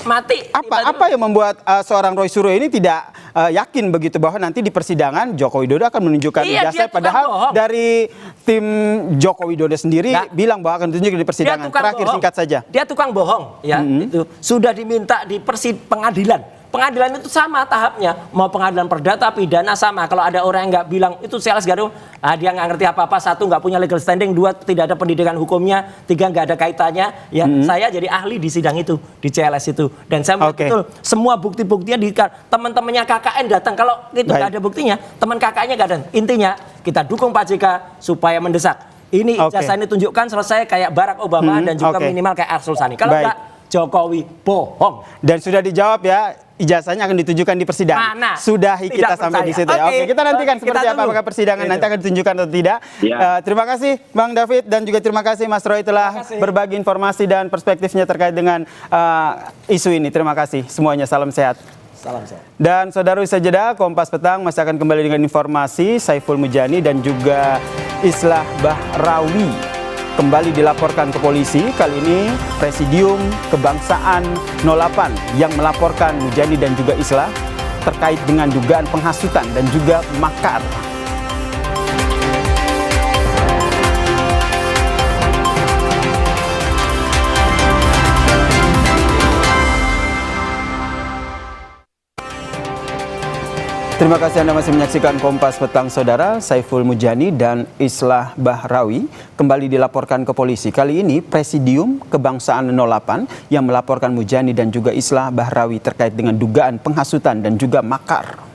mati. Apa yang membuat seorang Roy Suryo ini tidak yakin begitu bahwa nanti di persidangan Joko Widodo akan menunjukkan ijazah, padahal dari tim Joko Widodo sendiri bilang bahwa akan ditunjukkan di persidangan. Terakhir singkat saja. Dia tukang bohong ya. Itu sudah diminta di pengadilan. Pengadilan itu sama tahapnya, mau pengadilan perdata, pidana sama. Kalau ada orang yang nggak bilang itu CLS Garuda, dia nggak ngerti apa-apa. 1, nggak punya legal standing. 2, tidak ada pendidikan hukumnya. 3, nggak ada kaitannya. Ya, saya jadi ahli di sidang itu, di CLS itu. Dan saya betul semua bukti-buktinya di teman-temannya KKN datang. Kalau itu nggak ada buktinya, teman KKN-nya nggak ada. Intinya kita dukung Pak JK supaya mendesak. Ini ijazah ini tunjukkan selesai kayak Barack Obama dan juga minimal kayak Arsul Sani. Kalau nggak, Jokowi bohong. Dan sudah dijawab ya, ijazahnya akan ditunjukkan di persidangan. Sudahi kita sampai di situ ya. Oke, kita nantikan seperti apa apakah persidangan nanti akan ditunjukkan atau tidak. Terima kasih Bang David dan juga terima kasih Mas Roy telah berbagi informasi dan perspektifnya terkait dengan isu ini. Terima kasih semuanya, salam sehat. Salam sehat. Dan saudara usai jeda, Kompas Petang masih akan kembali dengan informasi Saiful Mujani dan juga Islah Bahrawi kembali dilaporkan ke polisi. Kali ini Presidium Kebangsaan 08 yang melaporkan Mujani dan juga Islah terkait dengan dugaan penghasutan dan juga makar. Terima kasih Anda masih menyaksikan Kompas Petang, saudara. Saiful Mujani dan Islah Bahrawi kembali dilaporkan ke polisi. Kali ini Presidium Kebangsaan 08 yang melaporkan Mujani dan juga Islah Bahrawi terkait dengan dugaan penghasutan dan juga makar.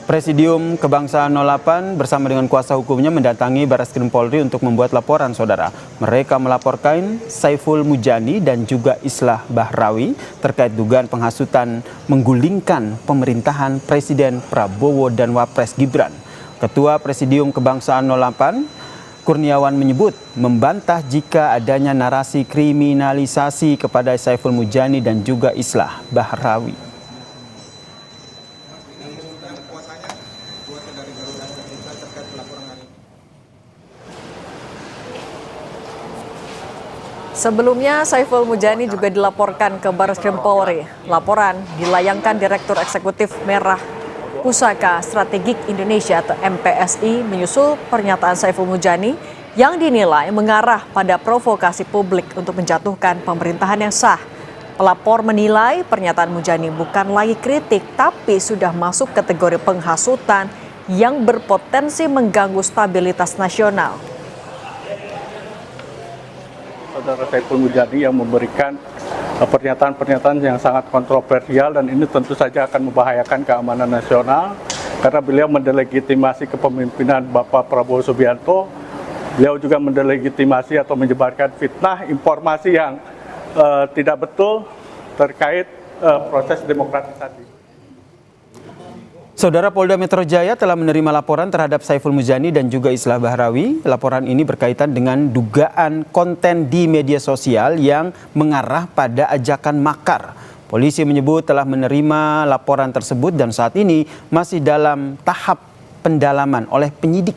Presidium Kebangsaan 08 bersama dengan kuasa hukumnya mendatangi Barreskrim Polri untuk membuat laporan, saudara. Mereka melaporkan Saiful Mujani dan juga Islah Bahrawi terkait dugaan penghasutan menggulingkan pemerintahan Presiden Prabowo dan Wapres Gibran. Ketua Presidium Kebangsaan 08 Kurniawan menyebut membantah jika adanya narasi kriminalisasi kepada Saiful Mujani dan juga Islah Bahrawi. Sebelumnya, Saiful Mujani juga dilaporkan ke Barreskrim Polri. Laporan dilayangkan Direktur Eksekutif Merah Pusaka Strategik Indonesia atau MPSI menyusul pernyataan Saiful Mujani yang dinilai mengarah pada provokasi publik untuk menjatuhkan pemerintahan yang sah. Pelapor menilai pernyataan Mujani bukan lagi kritik, tapi sudah masuk kategori penghasutan yang berpotensi mengganggu stabilitas nasional. Saudara Saiful Mujani yang memberikan pernyataan-pernyataan yang sangat kontroversial dan ini tentu saja akan membahayakan keamanan nasional karena beliau mendelegitimasi kepemimpinan Bapak Prabowo Subianto. Beliau juga mendelegitimasi atau menyebarkan fitnah informasi yang tidak betul terkait proses demokratisasi. Saudara, Polda Metro Jaya telah menerima laporan terhadap Saiful Mujani dan juga Islah Bahrawi. Laporan ini berkaitan dengan dugaan konten di media sosial yang mengarah pada ajakan makar. Polisi menyebut telah menerima laporan tersebut dan saat ini masih dalam tahap pendalaman oleh penyidik.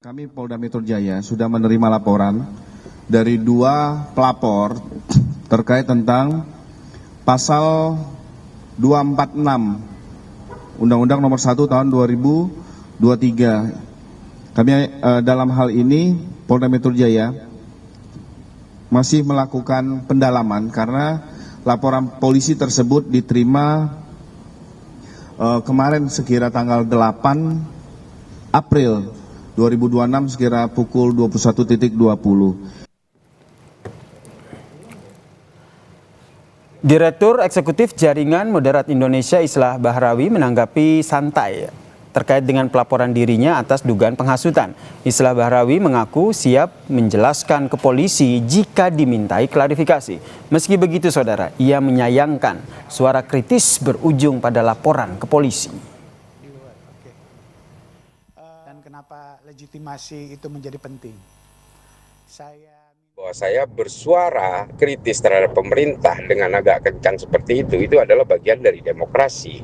Kami Polda Metro Jaya sudah menerima laporan dari 2 pelapor terkait tentang pasal 246 Undang-Undang Nomor 1 Tahun 2023. Kami dalam hal ini Polda Metro Jaya masih melakukan pendalaman karena laporan polisi tersebut diterima kemarin sekira tanggal 8 April 2026 sekira pukul 21.20. Direktur Eksekutif Jaringan Moderat Indonesia Islah Bahrawi menanggapi santai terkait dengan pelaporan dirinya atas dugaan penghasutan. Islah Bahrawi mengaku siap menjelaskan ke polisi jika dimintai klarifikasi. Meski begitu saudara, ia menyayangkan suara kritis berujung pada laporan ke polisi. Dan kenapa legitimasi itu menjadi penting? Bahwa saya bersuara kritis terhadap pemerintah dengan agak kencang seperti itu adalah bagian dari demokrasi.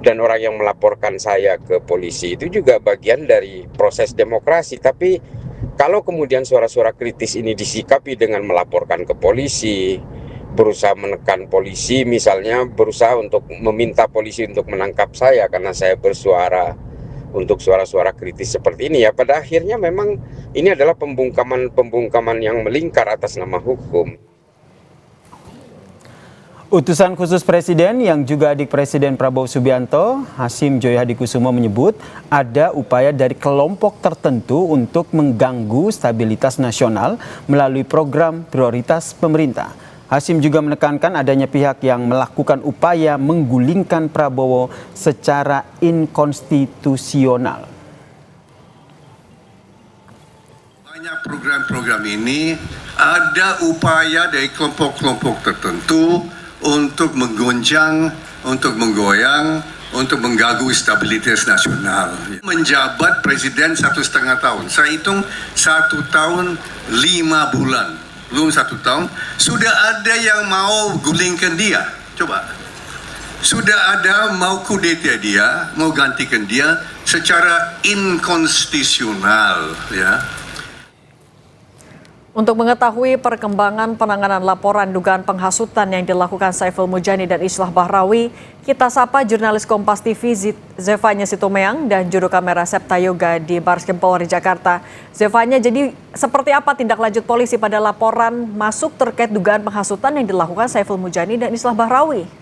Dan orang yang melaporkan saya ke polisi itu juga bagian dari proses demokrasi. Tapi kalau kemudian suara-suara kritis ini disikapi dengan melaporkan ke polisi, berusaha menekan polisi, misalnya berusaha untuk meminta polisi untuk menangkap saya karena saya bersuara untuk suara-suara kritis seperti ini, ya pada akhirnya memang ini adalah pembungkaman yang melingkar atas nama hukum. Utusan khusus Presiden yang juga adik Presiden Prabowo Subianto, Hasyim Joyo Hadikusumo menyebut ada upaya dari kelompok tertentu untuk mengganggu stabilitas nasional melalui program prioritas pemerintah. Hasyim juga menekankan adanya pihak yang melakukan upaya menggulingkan Prabowo secara inkonstitusional. Banyak program-program ini ada upaya dari kelompok-kelompok tertentu untuk menggoncang, untuk menggoyang, untuk mengganggu stabilitas nasional. Menjabat presiden 1,5 tahun, saya hitung 1 tahun 5 bulan. Belum 1 tahun, sudah ada yang mau gulingkan dia. Coba. Sudah ada mau kudeta dia, mau gantikan dia secara inkonstitusional, ya. Untuk mengetahui perkembangan penanganan laporan dugaan penghasutan yang dilakukan Saiful Mujani dan Islah Bahrawi, kita sapa jurnalis Kompas TV Zevanya Sitomeang dan juru kamera Septa Yoga di Bareskrim Polri Jakarta. Zevanya, jadi seperti apa tindak lanjut polisi pada laporan masuk terkait dugaan penghasutan yang dilakukan Saiful Mujani dan Islah Bahrawi?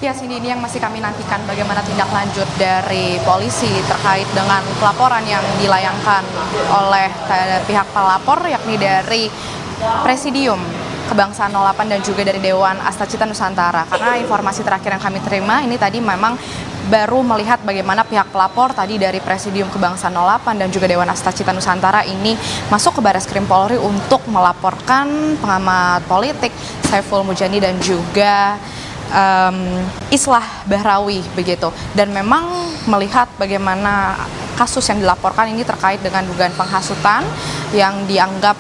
Ya, Cindy, ini yang masih kami nantikan bagaimana tindak lanjut dari polisi terkait dengan pelaporan yang dilayangkan oleh pihak pelapor, yakni dari Presidium Kebangsaan 08 dan juga dari Dewan Astacita Nusantara. Karena informasi terakhir yang kami terima ini tadi memang baru melihat bagaimana pihak pelapor tadi dari Presidium Kebangsaan 08 dan juga Dewan Astacita Nusantara ini masuk ke Bareskrim Polri untuk melaporkan pengamat politik Saiful Mujani dan juga Islah Bahrawi begitu, dan memang melihat bagaimana kasus yang dilaporkan ini terkait dengan dugaan penghasutan yang dianggap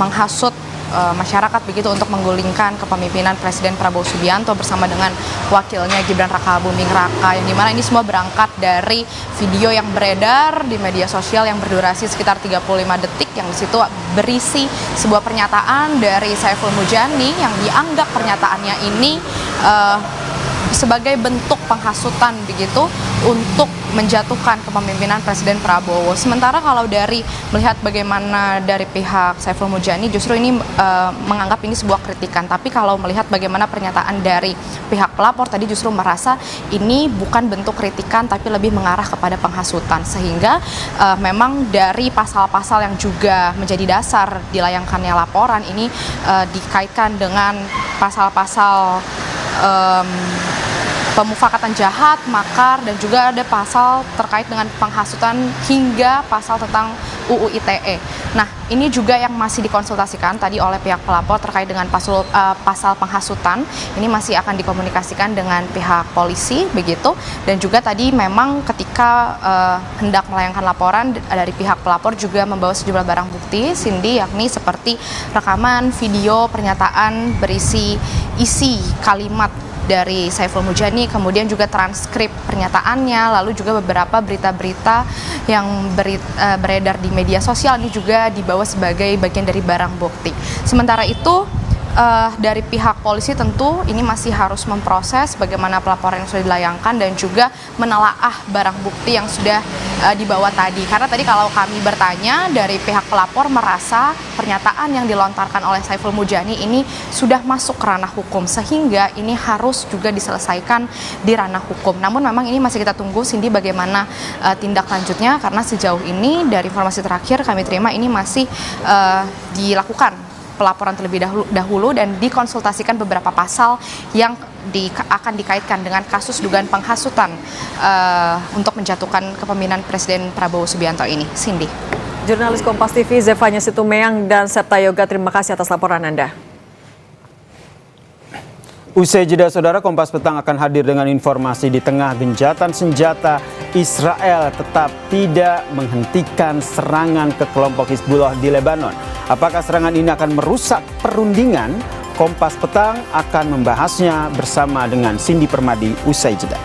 menghasut masyarakat begitu untuk menggulingkan kepemimpinan Presiden Prabowo Subianto bersama dengan wakilnya Gibran Rakabuming Raka, yang dimana ini semua berangkat dari video yang beredar di media sosial yang berdurasi sekitar 35 detik yang disitu berisi sebuah pernyataan dari Saiful Mujani yang dianggap pernyataannya ini sebagai bentuk penghasutan begitu untuk menjatuhkan kepemimpinan Presiden Prabowo. Sementara kalau dari melihat bagaimana dari pihak Saiful Mujani justru ini menganggap ini sebuah kritikan. Tapi kalau melihat bagaimana pernyataan dari pihak pelapor tadi justru merasa ini bukan bentuk kritikan tapi lebih mengarah kepada penghasutan. Sehingga memang dari pasal-pasal yang juga menjadi dasar dilayangkannya laporan ini dikaitkan dengan pasal-pasal pemufakatan jahat, makar, dan juga ada pasal terkait dengan penghasutan hingga pasal tentang UU ITE. Nah, ini juga yang masih dikonsultasikan tadi oleh pihak pelapor terkait dengan pasal penghasutan. Ini masih akan dikomunikasikan dengan pihak polisi begitu. Dan juga tadi memang ketika hendak melayangkan laporan dari pihak pelapor juga membawa sejumlah barang bukti, Cindy, yakni seperti rekaman video pernyataan berisi isi kalimat dari Saiful Mujani, kemudian juga transkrip pernyataannya, lalu juga beberapa berita-berita yang beredar di media sosial ini juga dibawa sebagai bagian dari barang bukti. Sementara itu dari pihak polisi tentu ini masih harus memproses bagaimana pelaporan yang sudah dilayangkan dan juga menelaah barang bukti yang sudah dibawa tadi. Karena tadi kalau kami bertanya dari pihak pelapor merasa pernyataan yang dilontarkan oleh Saiful Mujani ini sudah masuk ke ranah hukum sehingga ini harus juga diselesaikan di ranah hukum. Namun memang ini masih kita tunggu Cindy bagaimana tindak lanjutnya karena sejauh ini dari informasi terakhir kami terima ini masih dilakukan pelaporan terlebih dahulu dan dikonsultasikan beberapa pasal yang akan dikaitkan dengan kasus dugaan penghasutan untuk menjatuhkan kepemimpinan Presiden Prabowo Subianto ini. Cindy. Jurnalis Kompas TV Zevanya Situmeang dan Septa Yoga, terima kasih atas laporan Anda. Usai jeda saudara, Kompas Petang akan hadir dengan informasi di tengah gencatan senjata Israel tetap tidak menghentikan serangan ke kelompok Hizbullah di Lebanon. Apakah serangan ini akan merusak perundingan? Kompas Petang akan membahasnya bersama dengan Cindy Permadi usai jeda.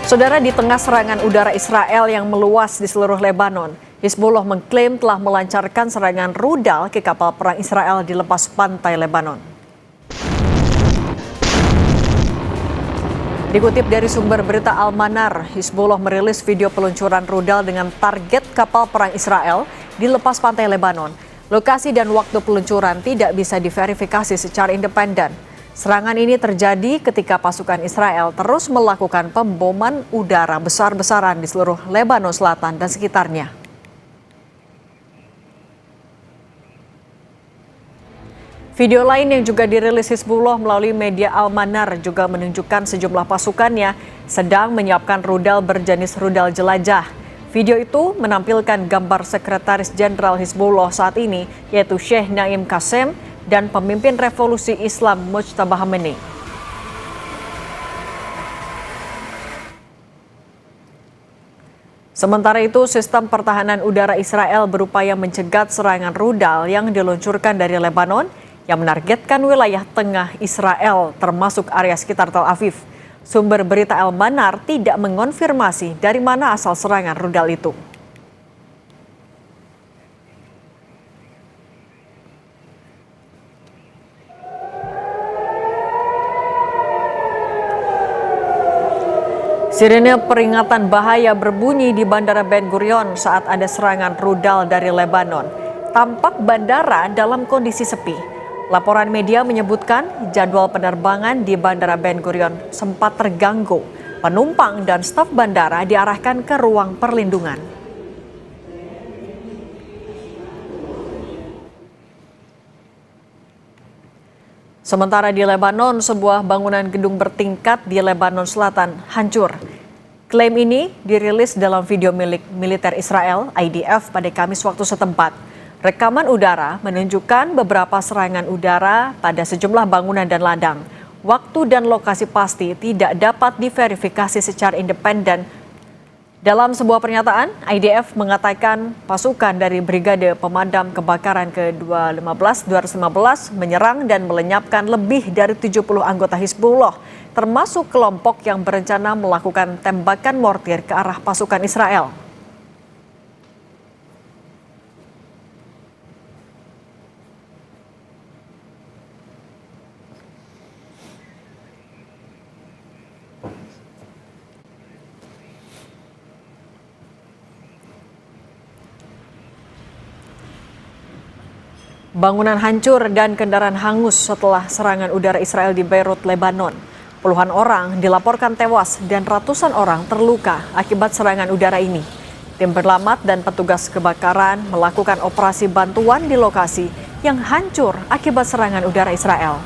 Saudara, di tengah serangan udara Israel yang meluas di seluruh Lebanon, Hizbullah mengklaim telah melancarkan serangan rudal ke kapal perang Israel di lepas pantai Lebanon. Dikutip dari sumber berita Al-Manar, Hizbullah merilis video peluncuran rudal dengan target kapal perang Israel di lepas pantai Lebanon. Lokasi dan waktu peluncuran tidak bisa diverifikasi secara independen. Serangan ini terjadi ketika pasukan Israel terus melakukan pemboman udara besar-besaran di seluruh Lebanon Selatan dan sekitarnya. Video lain yang juga dirilis Hizbullah melalui media Al-Manar juga menunjukkan sejumlah pasukannya sedang menyiapkan rudal berjenis rudal jelajah. Video itu menampilkan gambar Sekretaris Jenderal Hizbullah saat ini, yaitu Sheikh Naim Qassem, dan pemimpin revolusi Islam Mujtaba Khamenei. Sementara itu, sistem pertahanan udara Israel berupaya mencegat serangan rudal yang diluncurkan dari Lebanon yang menargetkan wilayah tengah Israel termasuk area sekitar Tel Aviv. Sumber berita Al-Manar tidak mengonfirmasi dari mana asal serangan rudal itu. Sirene peringatan bahaya berbunyi di Bandara Ben Gurion saat ada serangan rudal dari Lebanon. Tampak bandara dalam kondisi sepi. Laporan media menyebutkan jadwal penerbangan di Bandara Ben Gurion sempat terganggu. Penumpang dan staf bandara diarahkan ke ruang perlindungan. Sementara di Lebanon, sebuah bangunan gedung bertingkat di Lebanon Selatan hancur. Klaim ini dirilis dalam video milik militer Israel, IDF, pada Kamis waktu setempat. Rekaman udara menunjukkan beberapa serangan udara pada sejumlah bangunan dan ladang. Waktu dan lokasi pasti tidak dapat diverifikasi secara independen. Dalam sebuah pernyataan, IDF mengatakan pasukan dari Brigade Pemadam Kebakaran ke-215 menyerang dan melenyapkan lebih dari 70 anggota Hizbullah, termasuk kelompok yang berencana melakukan tembakan mortir ke arah pasukan Israel. Bangunan hancur dan kendaraan hangus setelah serangan udara Israel di Beirut, Lebanon. Puluhan orang dilaporkan tewas dan ratusan orang terluka akibat serangan udara ini. Tim penyelamat dan petugas kebakaran melakukan operasi bantuan di lokasi yang hancur akibat serangan udara Israel.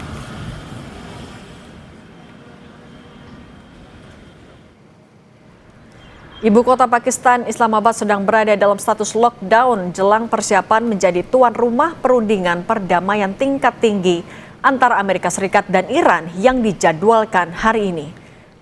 Ibu kota Pakistan, Islamabad sedang berada dalam status lockdown jelang persiapan menjadi tuan rumah perundingan perdamaian tingkat tinggi antara Amerika Serikat dan Iran yang dijadwalkan hari ini.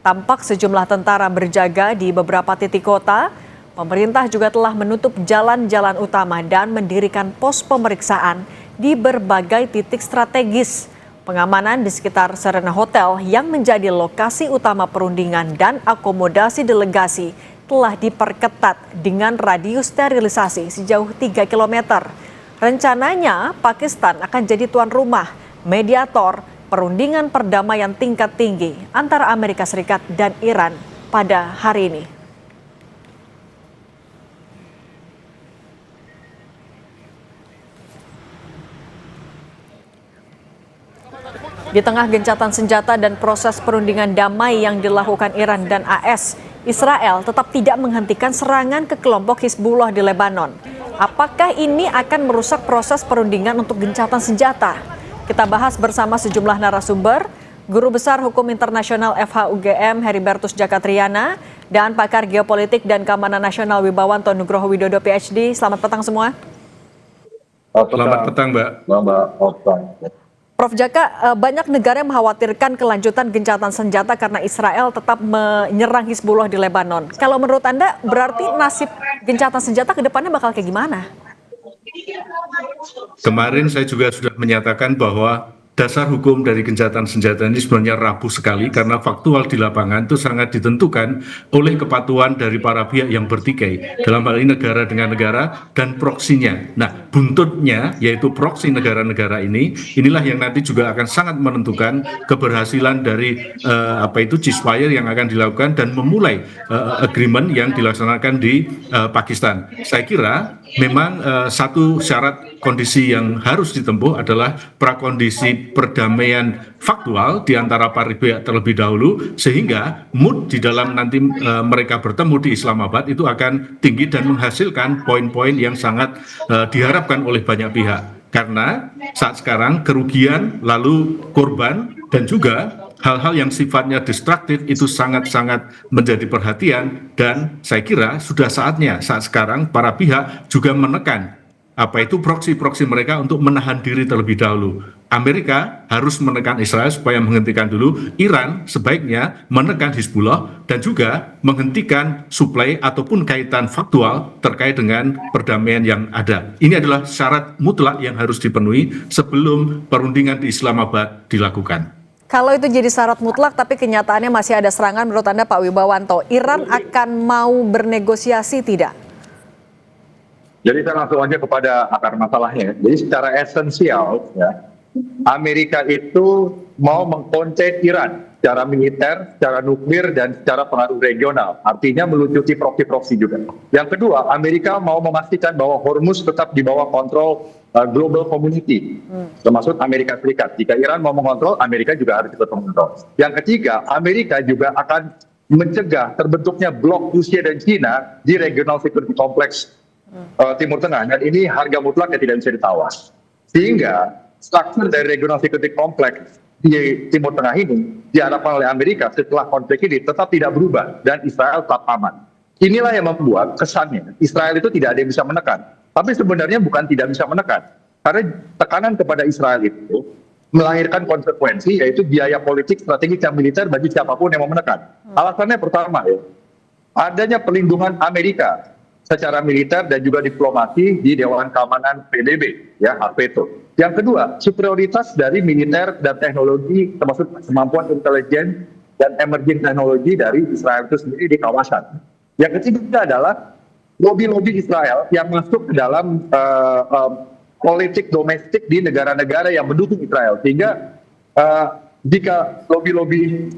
Tampak sejumlah tentara berjaga di beberapa titik kota. Pemerintah juga telah menutup jalan-jalan utama dan mendirikan pos pemeriksaan di berbagai titik strategis. Pengamanan di sekitar Serena Hotel yang menjadi lokasi utama perundingan dan akomodasi delegasi telah diperketat dengan radius sterilisasi sejauh 3 km. Rencananya Pakistan akan jadi tuan rumah mediator perundingan perdamaian tingkat tinggi antara Amerika Serikat dan Iran pada hari ini. Di tengah gencatan senjata dan proses perundingan damai yang dilakukan Iran dan AS, Israel tetap tidak menghentikan serangan ke kelompok Hizbullah di Lebanon. Apakah ini akan merusak proses perundingan untuk gencatan senjata? Kita bahas bersama sejumlah narasumber, Guru Besar Hukum Internasional FHUGM Heribertus Jakatriana, dan pakar geopolitik dan keamanan nasional Wibawanto Nugroho Widodo PhD. Selamat petang semua. Selamat petang, Mbak. Prof. Jaka, banyak negara yang mengkhawatirkan kelanjutan gencatan senjata karena Israel tetap menyerang Hizbullah di Lebanon. Kalau menurut Anda, berarti nasib gencatan senjata ke depannya bakal kayak gimana? Kemarin saya juga sudah menyatakan bahwa dasar hukum dari gencatan senjata ini sebenarnya rapuh sekali karena faktual di lapangan itu sangat ditentukan oleh kepatuhan dari para pihak yang bertikai, dalam hal ini negara dengan negara dan proksinya. Nah, buntutnya yaitu proksi negara-negara inilah yang nanti juga akan sangat menentukan keberhasilan dari ceasefire yang akan dilakukan dan memulai agreement yang dilaksanakan di Pakistan. Saya kira memang satu syarat kondisi yang harus ditempuh adalah prakondisi perdamaian faktual di antara para pihak terlebih dahulu, sehingga mood di dalam nanti mereka bertemu di Islamabad itu akan tinggi dan menghasilkan poin-poin yang sangat diharapkan oleh banyak pihak. Karena saat sekarang kerugian lalu korban dan juga hal-hal yang sifatnya destruktif itu sangat-sangat menjadi perhatian, dan saya kira sudah saatnya saat sekarang para pihak juga menekan proksi-proksi mereka untuk menahan diri terlebih dahulu. Amerika harus menekan Israel supaya menghentikan dulu, Iran sebaiknya menekan Hizbullah dan juga menghentikan suplai ataupun kaitan faktual terkait dengan perdamaian yang ada. Ini adalah syarat mutlak yang harus dipenuhi sebelum perundingan di Islamabad dilakukan. Kalau itu jadi syarat mutlak tapi kenyataannya masih ada serangan, menurut Anda Pak Wibawanto, Iran akan mau bernegosiasi tidak? Jadi saya langsung aja kepada akar masalahnya. Jadi secara esensial, ya, Amerika itu mau mengkonten Iran secara militer, secara nuklir, dan secara pengaruh regional. Artinya melucuti proksi-proksi juga. Yang kedua, Amerika mau memastikan bahwa Hormuz tetap di bawah kontrol global community, termasuk Amerika Serikat. Jika Iran mau mengontrol, Amerika juga harus ikut mengontrol. Yang ketiga, Amerika juga akan mencegah terbentuknya blok Rusia dan China di regional security complex Timur Tengah, dan ini harga mutlaknya tidak bisa ditawar. Sehingga struktur dari regional security complex di Timur Tengah ini diharapkan oleh Amerika setelah konflik ini tetap tidak berubah dan Israel tetap aman. Inilah yang membuat kesannya Israel itu tidak ada yang bisa menekan. Tapi sebenarnya bukan tidak bisa menekan, karena tekanan kepada Israel itu melahirkan konsekuensi, yaitu biaya politik, strategi, dan militer bagi siapapun yang mau menekan. Alasannya pertama, ya, adanya perlindungan Amerika secara militer dan juga diplomasi di Dewan Keamanan PBB, ya, hak veto. Yang kedua, superioritas dari militer dan teknologi, termasuk kemampuan intelijen dan emerging teknologi dari Israel itu sendiri di kawasan. Yang ketiga adalah lobby-lobby Israel yang masuk ke dalam politik domestik di negara-negara yang mendukung Israel, sehingga jika lobby-lobby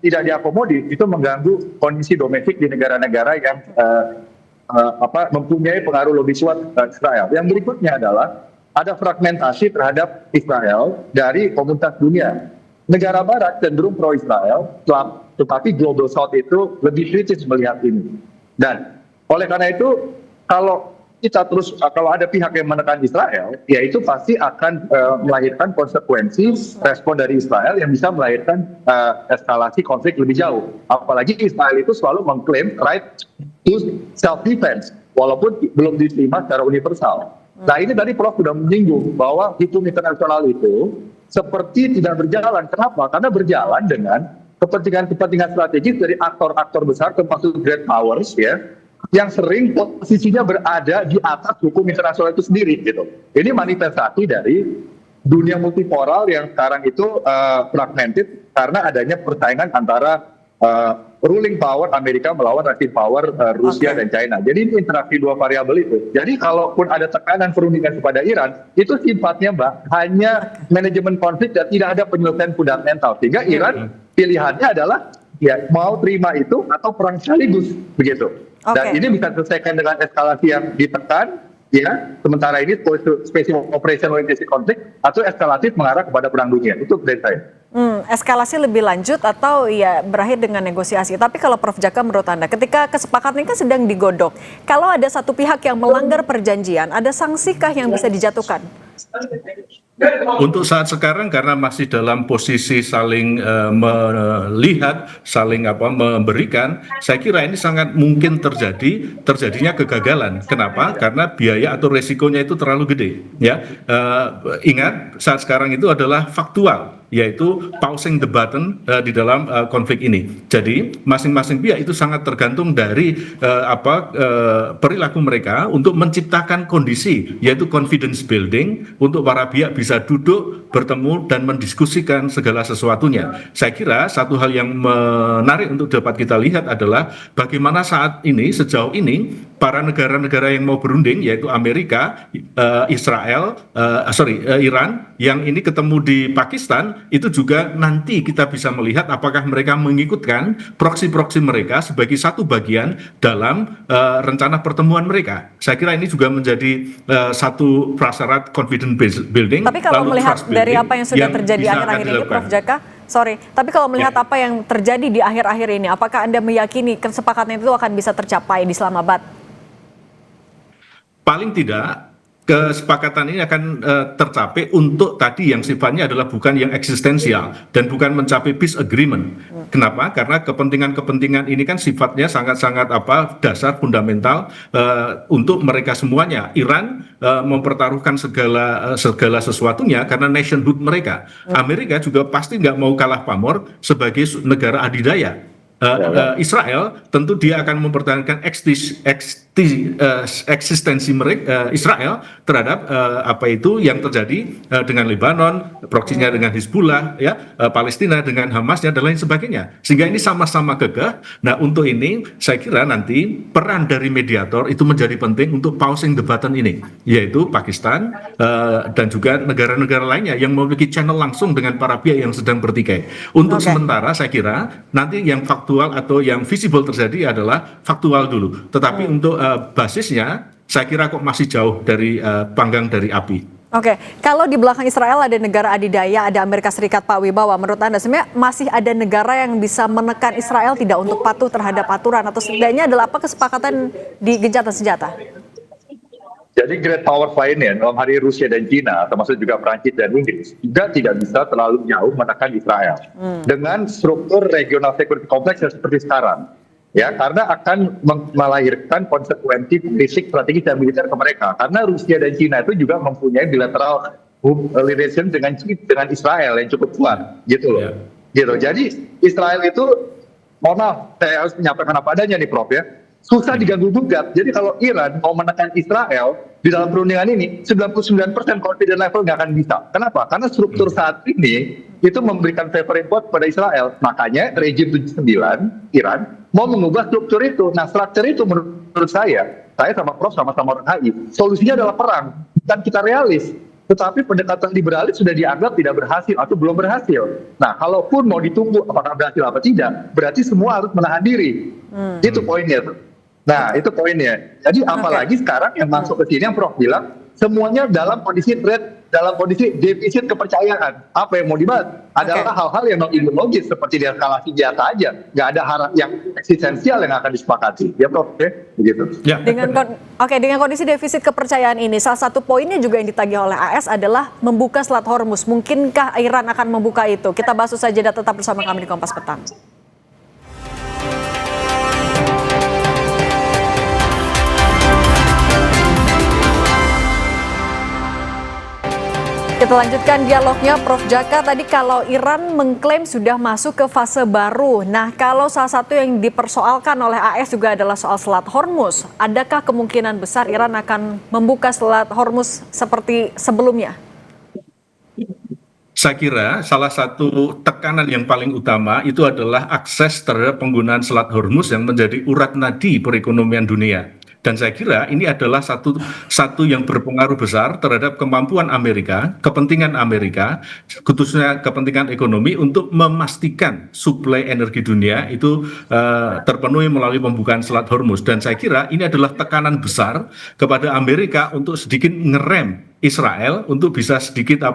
tidak diakomodir, itu mengganggu kondisi domestik di negara-negara yang mempunyai pengaruh lobby kuat Israel. Yang berikutnya adalah ada fragmentasi terhadap Israel dari komunitas dunia. Negara Barat cenderung pro-Israel, tetapi Global South itu lebih kritis melihat ini. Dan Oleh karena itu, kalau ada pihak yang menekan Israel, ya itu pasti akan melahirkan konsekuensi respon dari Israel yang bisa melahirkan eskalasi konflik lebih jauh. Apalagi Israel itu selalu mengklaim right to self-defense, walaupun belum diterima secara universal. Nah ini tadi Prof sudah menyinggung bahwa hukum internasional itu seperti tidak berjalan. Kenapa? Karena berjalan dengan kepentingan strategis dari aktor-aktor besar, termasuk great powers, ya, yang sering posisinya berada di atas hukum internasional itu sendiri gitu. Ini manifestasi dari dunia multipolar yang sekarang itu fragmented karena adanya persaingan antara ruling power Amerika melawan rising power Rusia dan China. Jadi ini interaksi dua variabel itu. Jadi kalaupun ada tekanan perundingan kepada Iran, itu sifatnya Mbak hanya manajemen konflik dan tidak ada penyelesaian fundamental. Sehingga Iran pilihannya adalah ya mau terima itu atau perang sekaligus begitu. Dan ini bisa diselesaikan dengan eskalasi yang ditekan, ya. Sementara ini special operation oriented konflik atau eskalatif mengarah kepada perang dunia. Itu dari saya. Eskalasi lebih lanjut atau ya berakhir dengan negosiasi. Tapi kalau Prof Jaka, menurut Anda, ketika kesepakatan ini kan sedang digodok, kalau ada satu pihak yang melanggar perjanjian, ada sangsikah yang bisa dijatuhkan? Untuk saat sekarang karena masih dalam posisi saling melihat, saling memberikan, saya kira ini sangat mungkin terjadinya kegagalan. Kenapa? Karena biaya atau resikonya itu terlalu gede. Ya, ingat saat sekarang itu adalah faktual, yaitu pausing the button di dalam konflik ini. Jadi masing-masing pihak itu sangat tergantung dari perilaku mereka untuk menciptakan kondisi, yaitu confidence building untuk para pihak bisa duduk, bertemu dan mendiskusikan segala sesuatunya. Saya kira satu hal yang menarik untuk dapat kita lihat adalah bagaimana saat ini, sejauh ini, para negara-negara yang mau berunding, yaitu Amerika, Iran, yang ini ketemu di Pakistan, itu juga nanti kita bisa melihat apakah mereka mengikutkan proksi-proksi mereka sebagai satu bagian dalam rencana pertemuan mereka. Saya kira ini juga menjadi satu prasyarat confidence building. Tapi kalau melihat dari apa yang sudah terjadi akhir-akhir ini, Prof Jaka, tapi kalau melihat apa yang terjadi di akhir-akhir ini, apakah Anda meyakini kesepakatan itu akan bisa tercapai di Islamabad? Paling tidak, kesepakatan ini akan tercapai untuk tadi yang sifatnya adalah bukan yang eksistensial dan bukan mencapai peace agreement. Kenapa? Karena kepentingan-kepentingan ini kan sifatnya sangat-sangat dasar fundamental untuk mereka semuanya. Iran mempertaruhkan segala sesuatunya karena nationhood mereka. Amerika juga pasti nggak mau kalah pamor sebagai negara adidaya. Israel tentu dia akan mempertahankan eksistensi mereka, Israel terhadap apa itu yang terjadi dengan Lebanon, proksinya dengan Hizbullah, ya, Palestina dengan Hamasnya dan lain sebagainya. Sehingga ini sama-sama gagah. Nah, untuk ini saya kira nanti peran dari mediator itu menjadi penting untuk pausing the button ini, yaitu Pakistan dan juga negara-negara lainnya yang memiliki channel langsung dengan para pihak yang sedang bertikai. Untuk sementara saya kira nanti yang faktual atau yang visible terjadi adalah faktual dulu. Tetapi untuk basisnya saya kira kok masih jauh dari panggang dari api. Kalau di belakang Israel ada negara adidaya, ada Amerika Serikat, Pak Wibawa, menurut Anda sebenarnya masih ada negara yang bisa menekan Israel tidak untuk patuh terhadap aturan atau setidaknya adalah apa kesepakatan di gencatan senjata? Jadi great power lainnya dalam hari Rusia dan China, termasuk juga Prancis dan Inggris, juga tidak bisa terlalu jauh menekan Israel dengan struktur regional security complex seperti sekarang. Ya, karena akan melahirkan konsekuensi fisik, strategis dan militer ke mereka. Karena Rusia dan China itu juga mempunyai bilateral relation dengan Israel yang cukup kuat, gitu loh. Gitu. Jadi Israel itu, mohon maaf, saya harus menyampaikan apa adanya nih, Prof, ya. Susah diganggu gugat. Jadi kalau Iran mau menekan Israel di dalam perundingan ini, 99% confidence level nggak akan bisa. Kenapa? Karena struktur saat ini itu memberikan favor import pada Israel. Makanya rejim 79 Iran mau mengubah struktur itu. Nah, struktur itu menurut saya sama Prof sama-sama orang HI, solusinya adalah perang. Bukan kita realis. Tetapi pendekatan liberalis sudah dianggap tidak berhasil atau belum berhasil. Nah, kalaupun mau ditunggu apakah berhasil apa tidak, berarti semua harus menahan diri. Itu poinnya. Nah, itu poinnya. Jadi apalagi sekarang yang masuk ke sini yang Prof bilang, semuanya dalam kondisi threat dalam kondisi defisit kepercayaan. Apa yang mau dibahas adalah hal-hal yang non ideologis seperti deeskalasi senjata aja. Nggak ada harap yang eksistensial yang akan disepakati. Ya Prof, begitu. Ya. Dengan kondisi defisit kepercayaan ini, salah satu poinnya juga yang ditagih oleh AS adalah membuka Selat Hormuz. Mungkinkah Iran akan membuka itu? Kita bahas saja, tetap bersama kami di Kompas Petang. Kita lanjutkan dialognya, Prof. Jaka. Tadi kalau Iran mengklaim sudah masuk ke fase baru, nah kalau salah satu yang dipersoalkan oleh AS juga adalah soal Selat Hormuz, adakah kemungkinan besar Iran akan membuka Selat Hormuz seperti sebelumnya? Saya kira salah satu tekanan yang paling utama itu adalah akses terhadap penggunaan Selat Hormuz yang menjadi urat nadi perekonomian dunia. Dan saya kira ini adalah satu yang berpengaruh besar terhadap kemampuan Amerika, kepentingan Amerika, khususnya kepentingan ekonomi untuk memastikan suplai energi dunia itu terpenuhi melalui pembukaan Selat Hormuz. Dan saya kira ini adalah tekanan besar kepada Amerika untuk sedikit ngerem Israel untuk bisa sedikit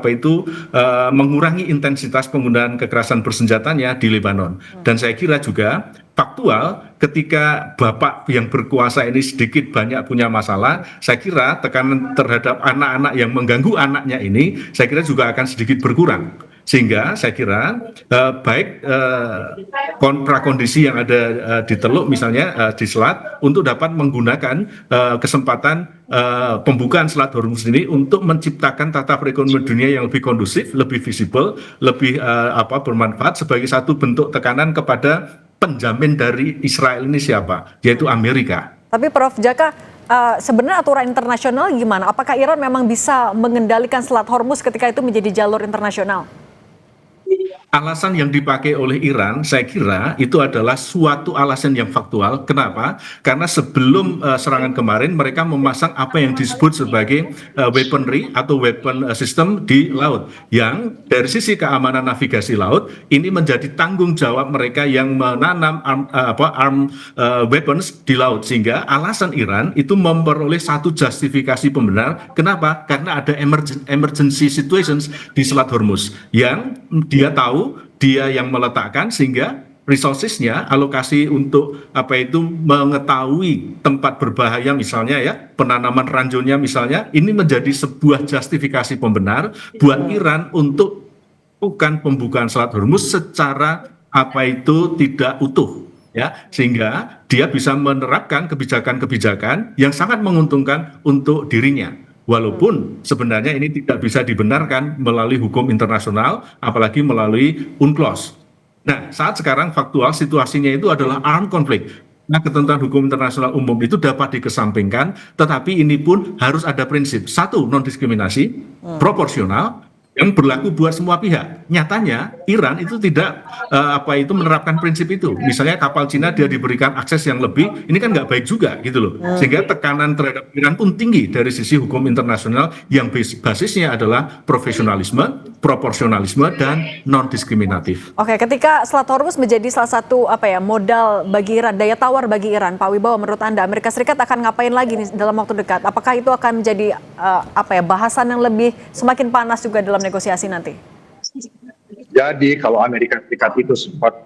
mengurangi intensitas penggunaan kekerasan bersenjatanya di Lebanon. Dan saya kira juga faktual ketika bapak yang berkuasa ini sedikit banyak punya masalah, saya kira tekanan terhadap anak-anak yang mengganggu anaknya ini saya kira juga akan sedikit berkurang. Sehingga saya kira baik prakondisi yang ada di Teluk misalnya di Selat untuk dapat menggunakan kesempatan pembukaan Selat Hormuz ini untuk menciptakan tata perekonomian dunia yang lebih kondusif, lebih visible, lebih bermanfaat sebagai satu bentuk tekanan kepada penjamin dari Israel ini siapa? Yaitu Amerika. Tapi Prof. Jaka, sebenarnya aturan internasional gimana? Apakah Iran memang bisa mengendalikan Selat Hormuz ketika itu menjadi jalur internasional? Alasan yang dipakai oleh Iran, saya kira itu adalah suatu alasan yang faktual. Kenapa? Karena sebelum serangan kemarin, mereka memasang apa yang disebut sebagai weaponry atau weapon system di laut. Yang dari sisi keamanan navigasi laut, ini menjadi tanggung jawab mereka yang menanam arm weapons di laut. Sehingga alasan Iran itu memperoleh satu justifikasi pembenar. Kenapa? Karena ada emergency situations di Selat Hormuz yang dia tahu, dia yang meletakkan, sehingga resourcesnya, alokasi untuk mengetahui tempat berbahaya misalnya ya, penanaman ranjaunya misalnya, ini menjadi sebuah justifikasi pembenar buat Iran untuk bukan pembukaan Selat Hormuz secara tidak utuh ya, sehingga dia bisa menerapkan kebijakan-kebijakan yang sangat menguntungkan untuk dirinya. Walaupun sebenarnya ini tidak bisa dibenarkan melalui hukum internasional, apalagi melalui UNCLOS. Nah, saat sekarang faktual situasinya itu adalah armed conflict. Nah, ketentuan hukum internasional umum itu dapat dikesampingkan, tetapi ini pun harus ada prinsip. Satu, non-diskriminasi, proporsional, yang berlaku buat semua pihak. Nyatanya Iran itu tidak menerapkan prinsip itu. Misalnya kapal Cina dia diberikan akses yang lebih, ini kan nggak baik juga gitu loh. Sehingga tekanan terhadap Iran pun tinggi dari sisi hukum internasional yang basisnya adalah profesionalisme, proporsionalisme, dan non-diskriminatif. Oke, ketika Selat Hormuz menjadi salah satu modal bagi Iran, daya tawar bagi Iran, Pak Wibowo, menurut Anda Amerika Serikat akan ngapain lagi nih dalam waktu dekat? Apakah itu akan menjadi bahasan yang lebih semakin panas juga dalam negosiasi nanti? Jadi kalau Amerika Serikat itu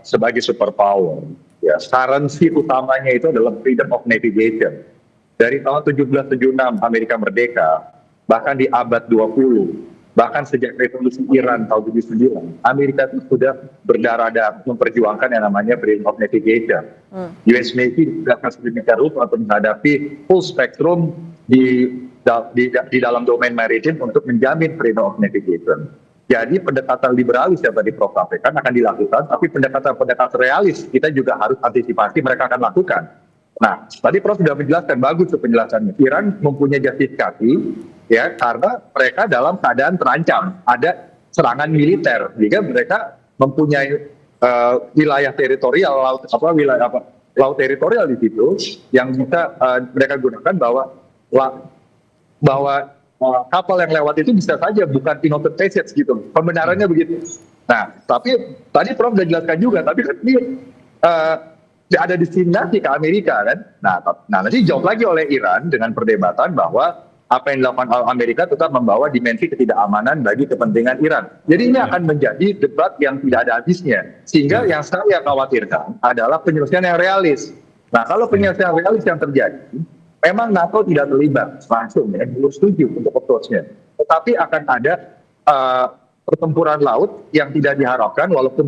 sebagai superpower, ya currency utamanya itu adalah freedom of navigation. Dari tahun 1776 Amerika merdeka, bahkan di abad 20, bahkan sejak revolusi Iran tahun 79, Amerika itu sudah berdarah-darah memperjuangkan yang namanya freedom of navigation. US Navy akan sedemikian rupa untuk menghadapi full spectrum di dalam domain maritim untuk menjamin freedom of navigation. Jadi pendekatan liberalis yang tadi Prof sampaikan akan dilakukan, tapi pendekatan realis kita juga harus antisipasi mereka akan lakukan. Nah, tadi Prof sudah menjelaskan, bagus penjelasannya. Iran mempunyai justifikasi ya karena mereka dalam keadaan terancam, ada serangan militer, sehingga mereka mempunyai wilayah teritorial laut teritorial di situ yang bisa mereka gunakan bahwa kapal yang lewat itu bisa saja bukan innocent passage gitu. Pembenarannya begitu. Nah, tapi tadi Prof sudah jelaskan juga, tapi kan ini ada destinasi ke Amerika kan. Nah, nanti dijawab lagi oleh Iran dengan perdebatan bahwa apa yang dilakukan oleh Amerika tetap membawa dimensi ketidakamanan bagi kepentingan Iran. Jadi ini akan menjadi debat yang tidak ada habisnya. Sehingga yang saya khawatirkan adalah penyelesaian yang realis. Nah, kalau penyelesaian realis yang terjadi, memang NATO tidak terlibat langsung, ya, belum setuju untuk approach-nya. Tetapi akan ada pertempuran laut yang tidak diharapkan, walaupun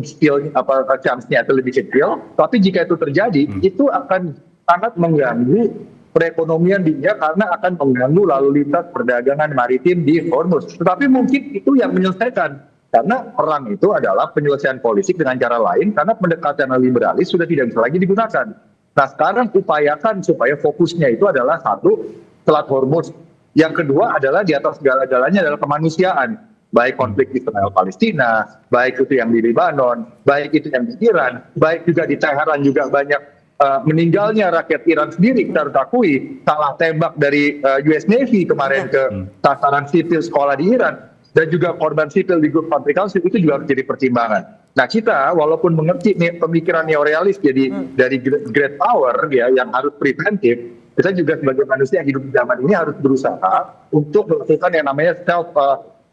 chance-nya itu lebih kecil. Tapi jika itu terjadi, itu akan sangat mengganggu perekonomian dunia karena akan mengganggu lalu lintas perdagangan maritim di Hormuz. Tetapi mungkin itu yang menyelesaikan. Karena perang itu adalah penyelesaian politik dengan cara lain karena pendekatan liberalis sudah tidak bisa lagi digunakan. Nah, sekarang upayakan supaya fokusnya itu adalah satu, Selat Hormuz. Yang kedua adalah di atas segala-galanya adalah kemanusiaan. Baik konflik Israel-Palestina, baik itu yang di Lebanon, baik itu yang di Iran, baik juga di Teheran juga banyak meninggalnya rakyat Iran sendiri. Kita harus akui salah tembak dari US Navy kemarin ke sasaran sipil sekolah di Iran dan juga korban sipil di Gulf Conflict Council itu juga menjadi pertimbangan. Nah, kita walaupun mengerti pemikiran neorealis jadi dari great power ya yang harus preventif, kita juga sebagai manusia yang hidup di zaman ini harus berusaha untuk melakukan yang namanya self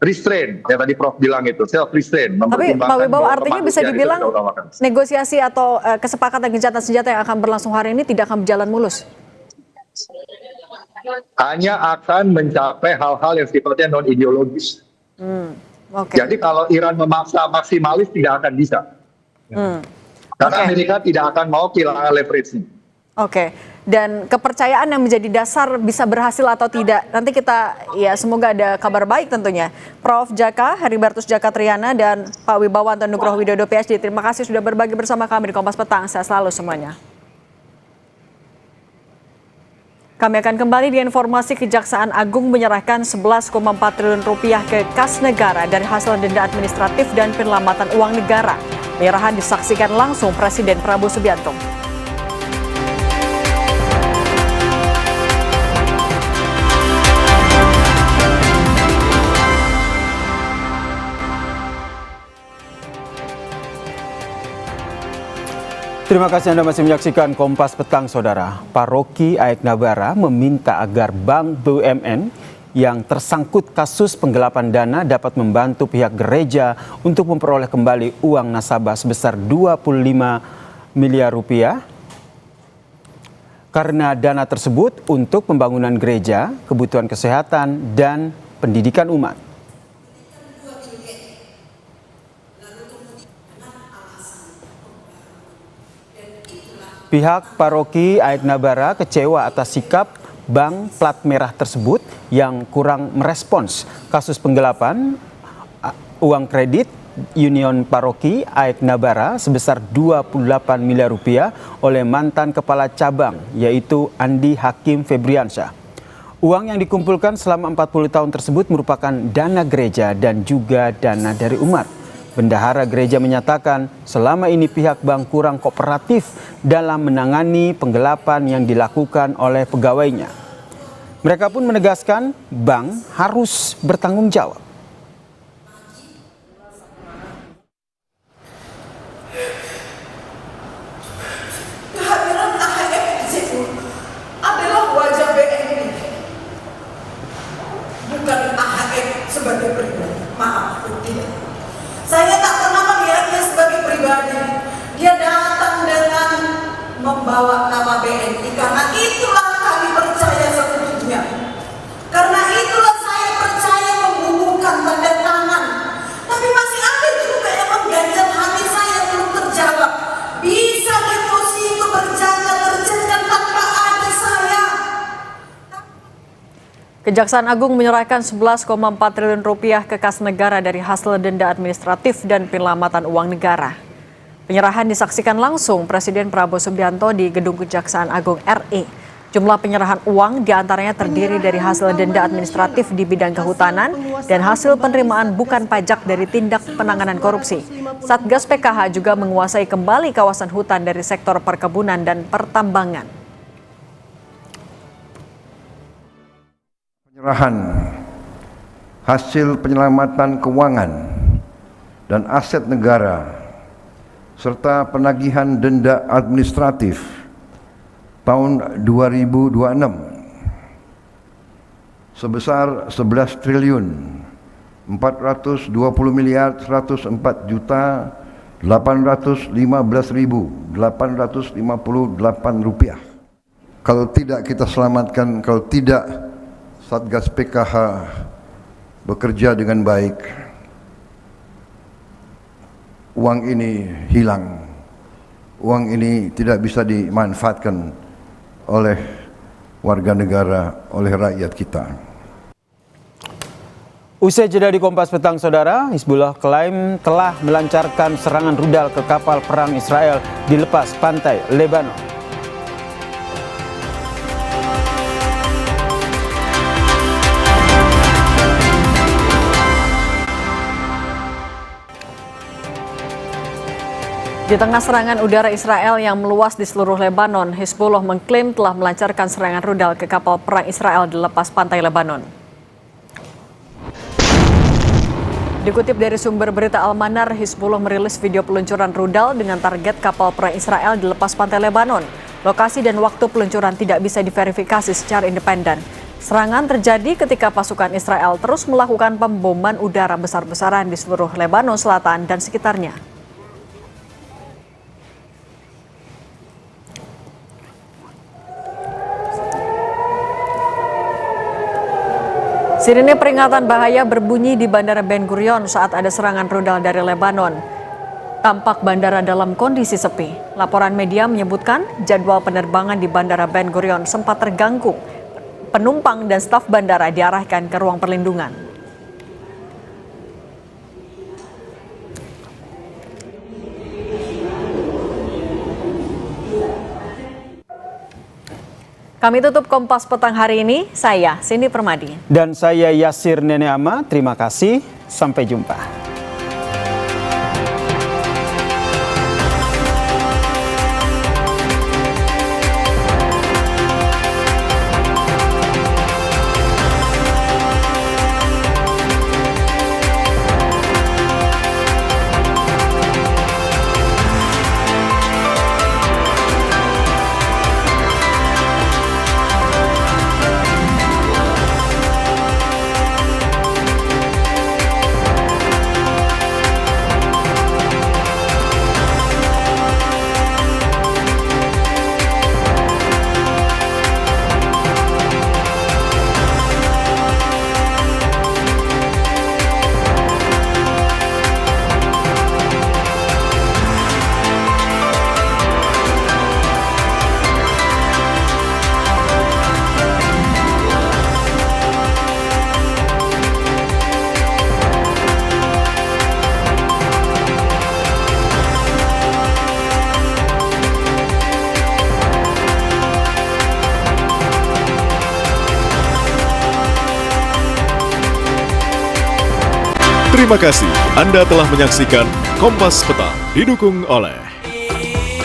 restraint, yang tadi Prof bilang itu self restraint. Tapi Pak Wibowo, artinya bisa dibilang negosiasi atau kesepakatan gencatan senjata yang akan berlangsung hari ini tidak akan berjalan mulus? Hanya akan mencapai hal-hal yang sifatnya non ideologis. Jadi kalau Iran memaksa maksimalis tidak akan bisa. Karena Amerika tidak akan mau kehilangan leverage-nya. Dan kepercayaan yang menjadi dasar bisa berhasil atau tidak, nanti kita ya semoga ada kabar baik tentunya. Prof Jaka, Heribertus Jaka Triana dan Pak Wibowo Anton Nugroho Widodo PhD, terima kasih sudah berbagi bersama kami di Kompas Petang. Sehat selalu semuanya. Kami akan kembali di informasi Kejaksaan Agung menyerahkan 11,4 triliun rupiah ke kas negara dari hasil denda administratif dan penyelamatan uang negara. Penyerahan disaksikan langsung Presiden Prabowo Subianto. Terima kasih Anda masih menyaksikan Kompas Petang, Saudara. Paroki Aek Nabara meminta agar Bank BUMN yang tersangkut kasus penggelapan dana dapat membantu pihak gereja untuk memperoleh kembali uang nasabah sebesar 25 miliar rupiah. Karena dana tersebut untuk pembangunan gereja, kebutuhan kesehatan, dan pendidikan umat. Pihak paroki Aek Nabara kecewa atas sikap bank plat merah tersebut yang kurang merespons kasus penggelapan uang kredit Union Paroki Aek Nabara sebesar 28 miliar rupiah oleh mantan kepala cabang yaitu Andi Hakim Febriansyah. Uang yang dikumpulkan selama 40 tahun tersebut merupakan dana gereja dan juga dana dari umat. Bendahara gereja menyatakan selama ini pihak bank kurang kooperatif dalam menangani penggelapan yang dilakukan oleh pegawainya. Mereka pun menegaskan bank harus bertanggung jawab. Kehadiran AHF di situ adalah wajah BNI, bukan AHF sebagai pribadi. Maaf, tidak. Saya tak pernah melihatnya sebagai pribadi. Dia datang dengan membawa nama BNI karena itulah kami percaya sekutunya. Karena itulah saya percaya membubuhkan tanda tangan. Tapi masih ada juga yang mengganjal hati saya belum terjawab. Bisa deposito berjalan tanpa ada saya. Kejaksaan Agung menyerahkan 11,4 triliun rupiah ke kas negara dari hasil denda administratif dan penyelamatan uang negara. Penyerahan disaksikan langsung Presiden Prabowo Subianto di Gedung Kejaksaan Agung RI. Jumlah penyerahan uang diantaranya terdiri dari hasil denda administratif di bidang kehutanan dan hasil penerimaan bukan pajak dari tindak penanganan korupsi. Satgas PKH juga menguasai kembali kawasan hutan dari sektor perkebunan dan pertambangan. Penyerahan hasil penyelamatan keuangan dan aset negara serta penagihan denda administratif tahun 2026 sebesar 11 triliun 420 miliar 104 juta 815.858 rupiah. Kalau tidak kita selamatkan, kalau tidak Satgas PKH bekerja dengan baik, uang ini hilang. Uang ini tidak bisa dimanfaatkan oleh warga negara, oleh rakyat kita. Usai jeda di Kompas Petang, Saudara, Hizbullah klaim telah melancarkan serangan rudal ke kapal perang Israel di lepas pantai Lebanon. Di tengah serangan udara Israel yang meluas di seluruh Lebanon, Hizbullah mengklaim telah melancarkan serangan rudal ke kapal perang Israel di lepas pantai Lebanon. Dikutip dari sumber berita Al-Manar, Hizbullah merilis video peluncuran rudal dengan target kapal perang Israel di lepas pantai Lebanon. Lokasi dan waktu peluncuran tidak bisa diverifikasi secara independen. Serangan terjadi ketika pasukan Israel terus melakukan pemboman udara besar-besaran di seluruh Lebanon Selatan dan sekitarnya. Sirine peringatan bahaya berbunyi di Bandara Ben Gurion saat ada serangan rudal dari Lebanon. Tampak bandara dalam kondisi sepi. Laporan media menyebutkan jadwal penerbangan di Bandara Ben Gurion sempat terganggu. Penumpang dan staf bandara diarahkan ke ruang perlindungan. Kami tutup Kompas Petang hari ini. Saya Cindy Permadi. Dan saya Yasir Neneama. Terima kasih. Sampai jumpa. Terima kasih Anda telah menyaksikan Kompas Petang, didukung oleh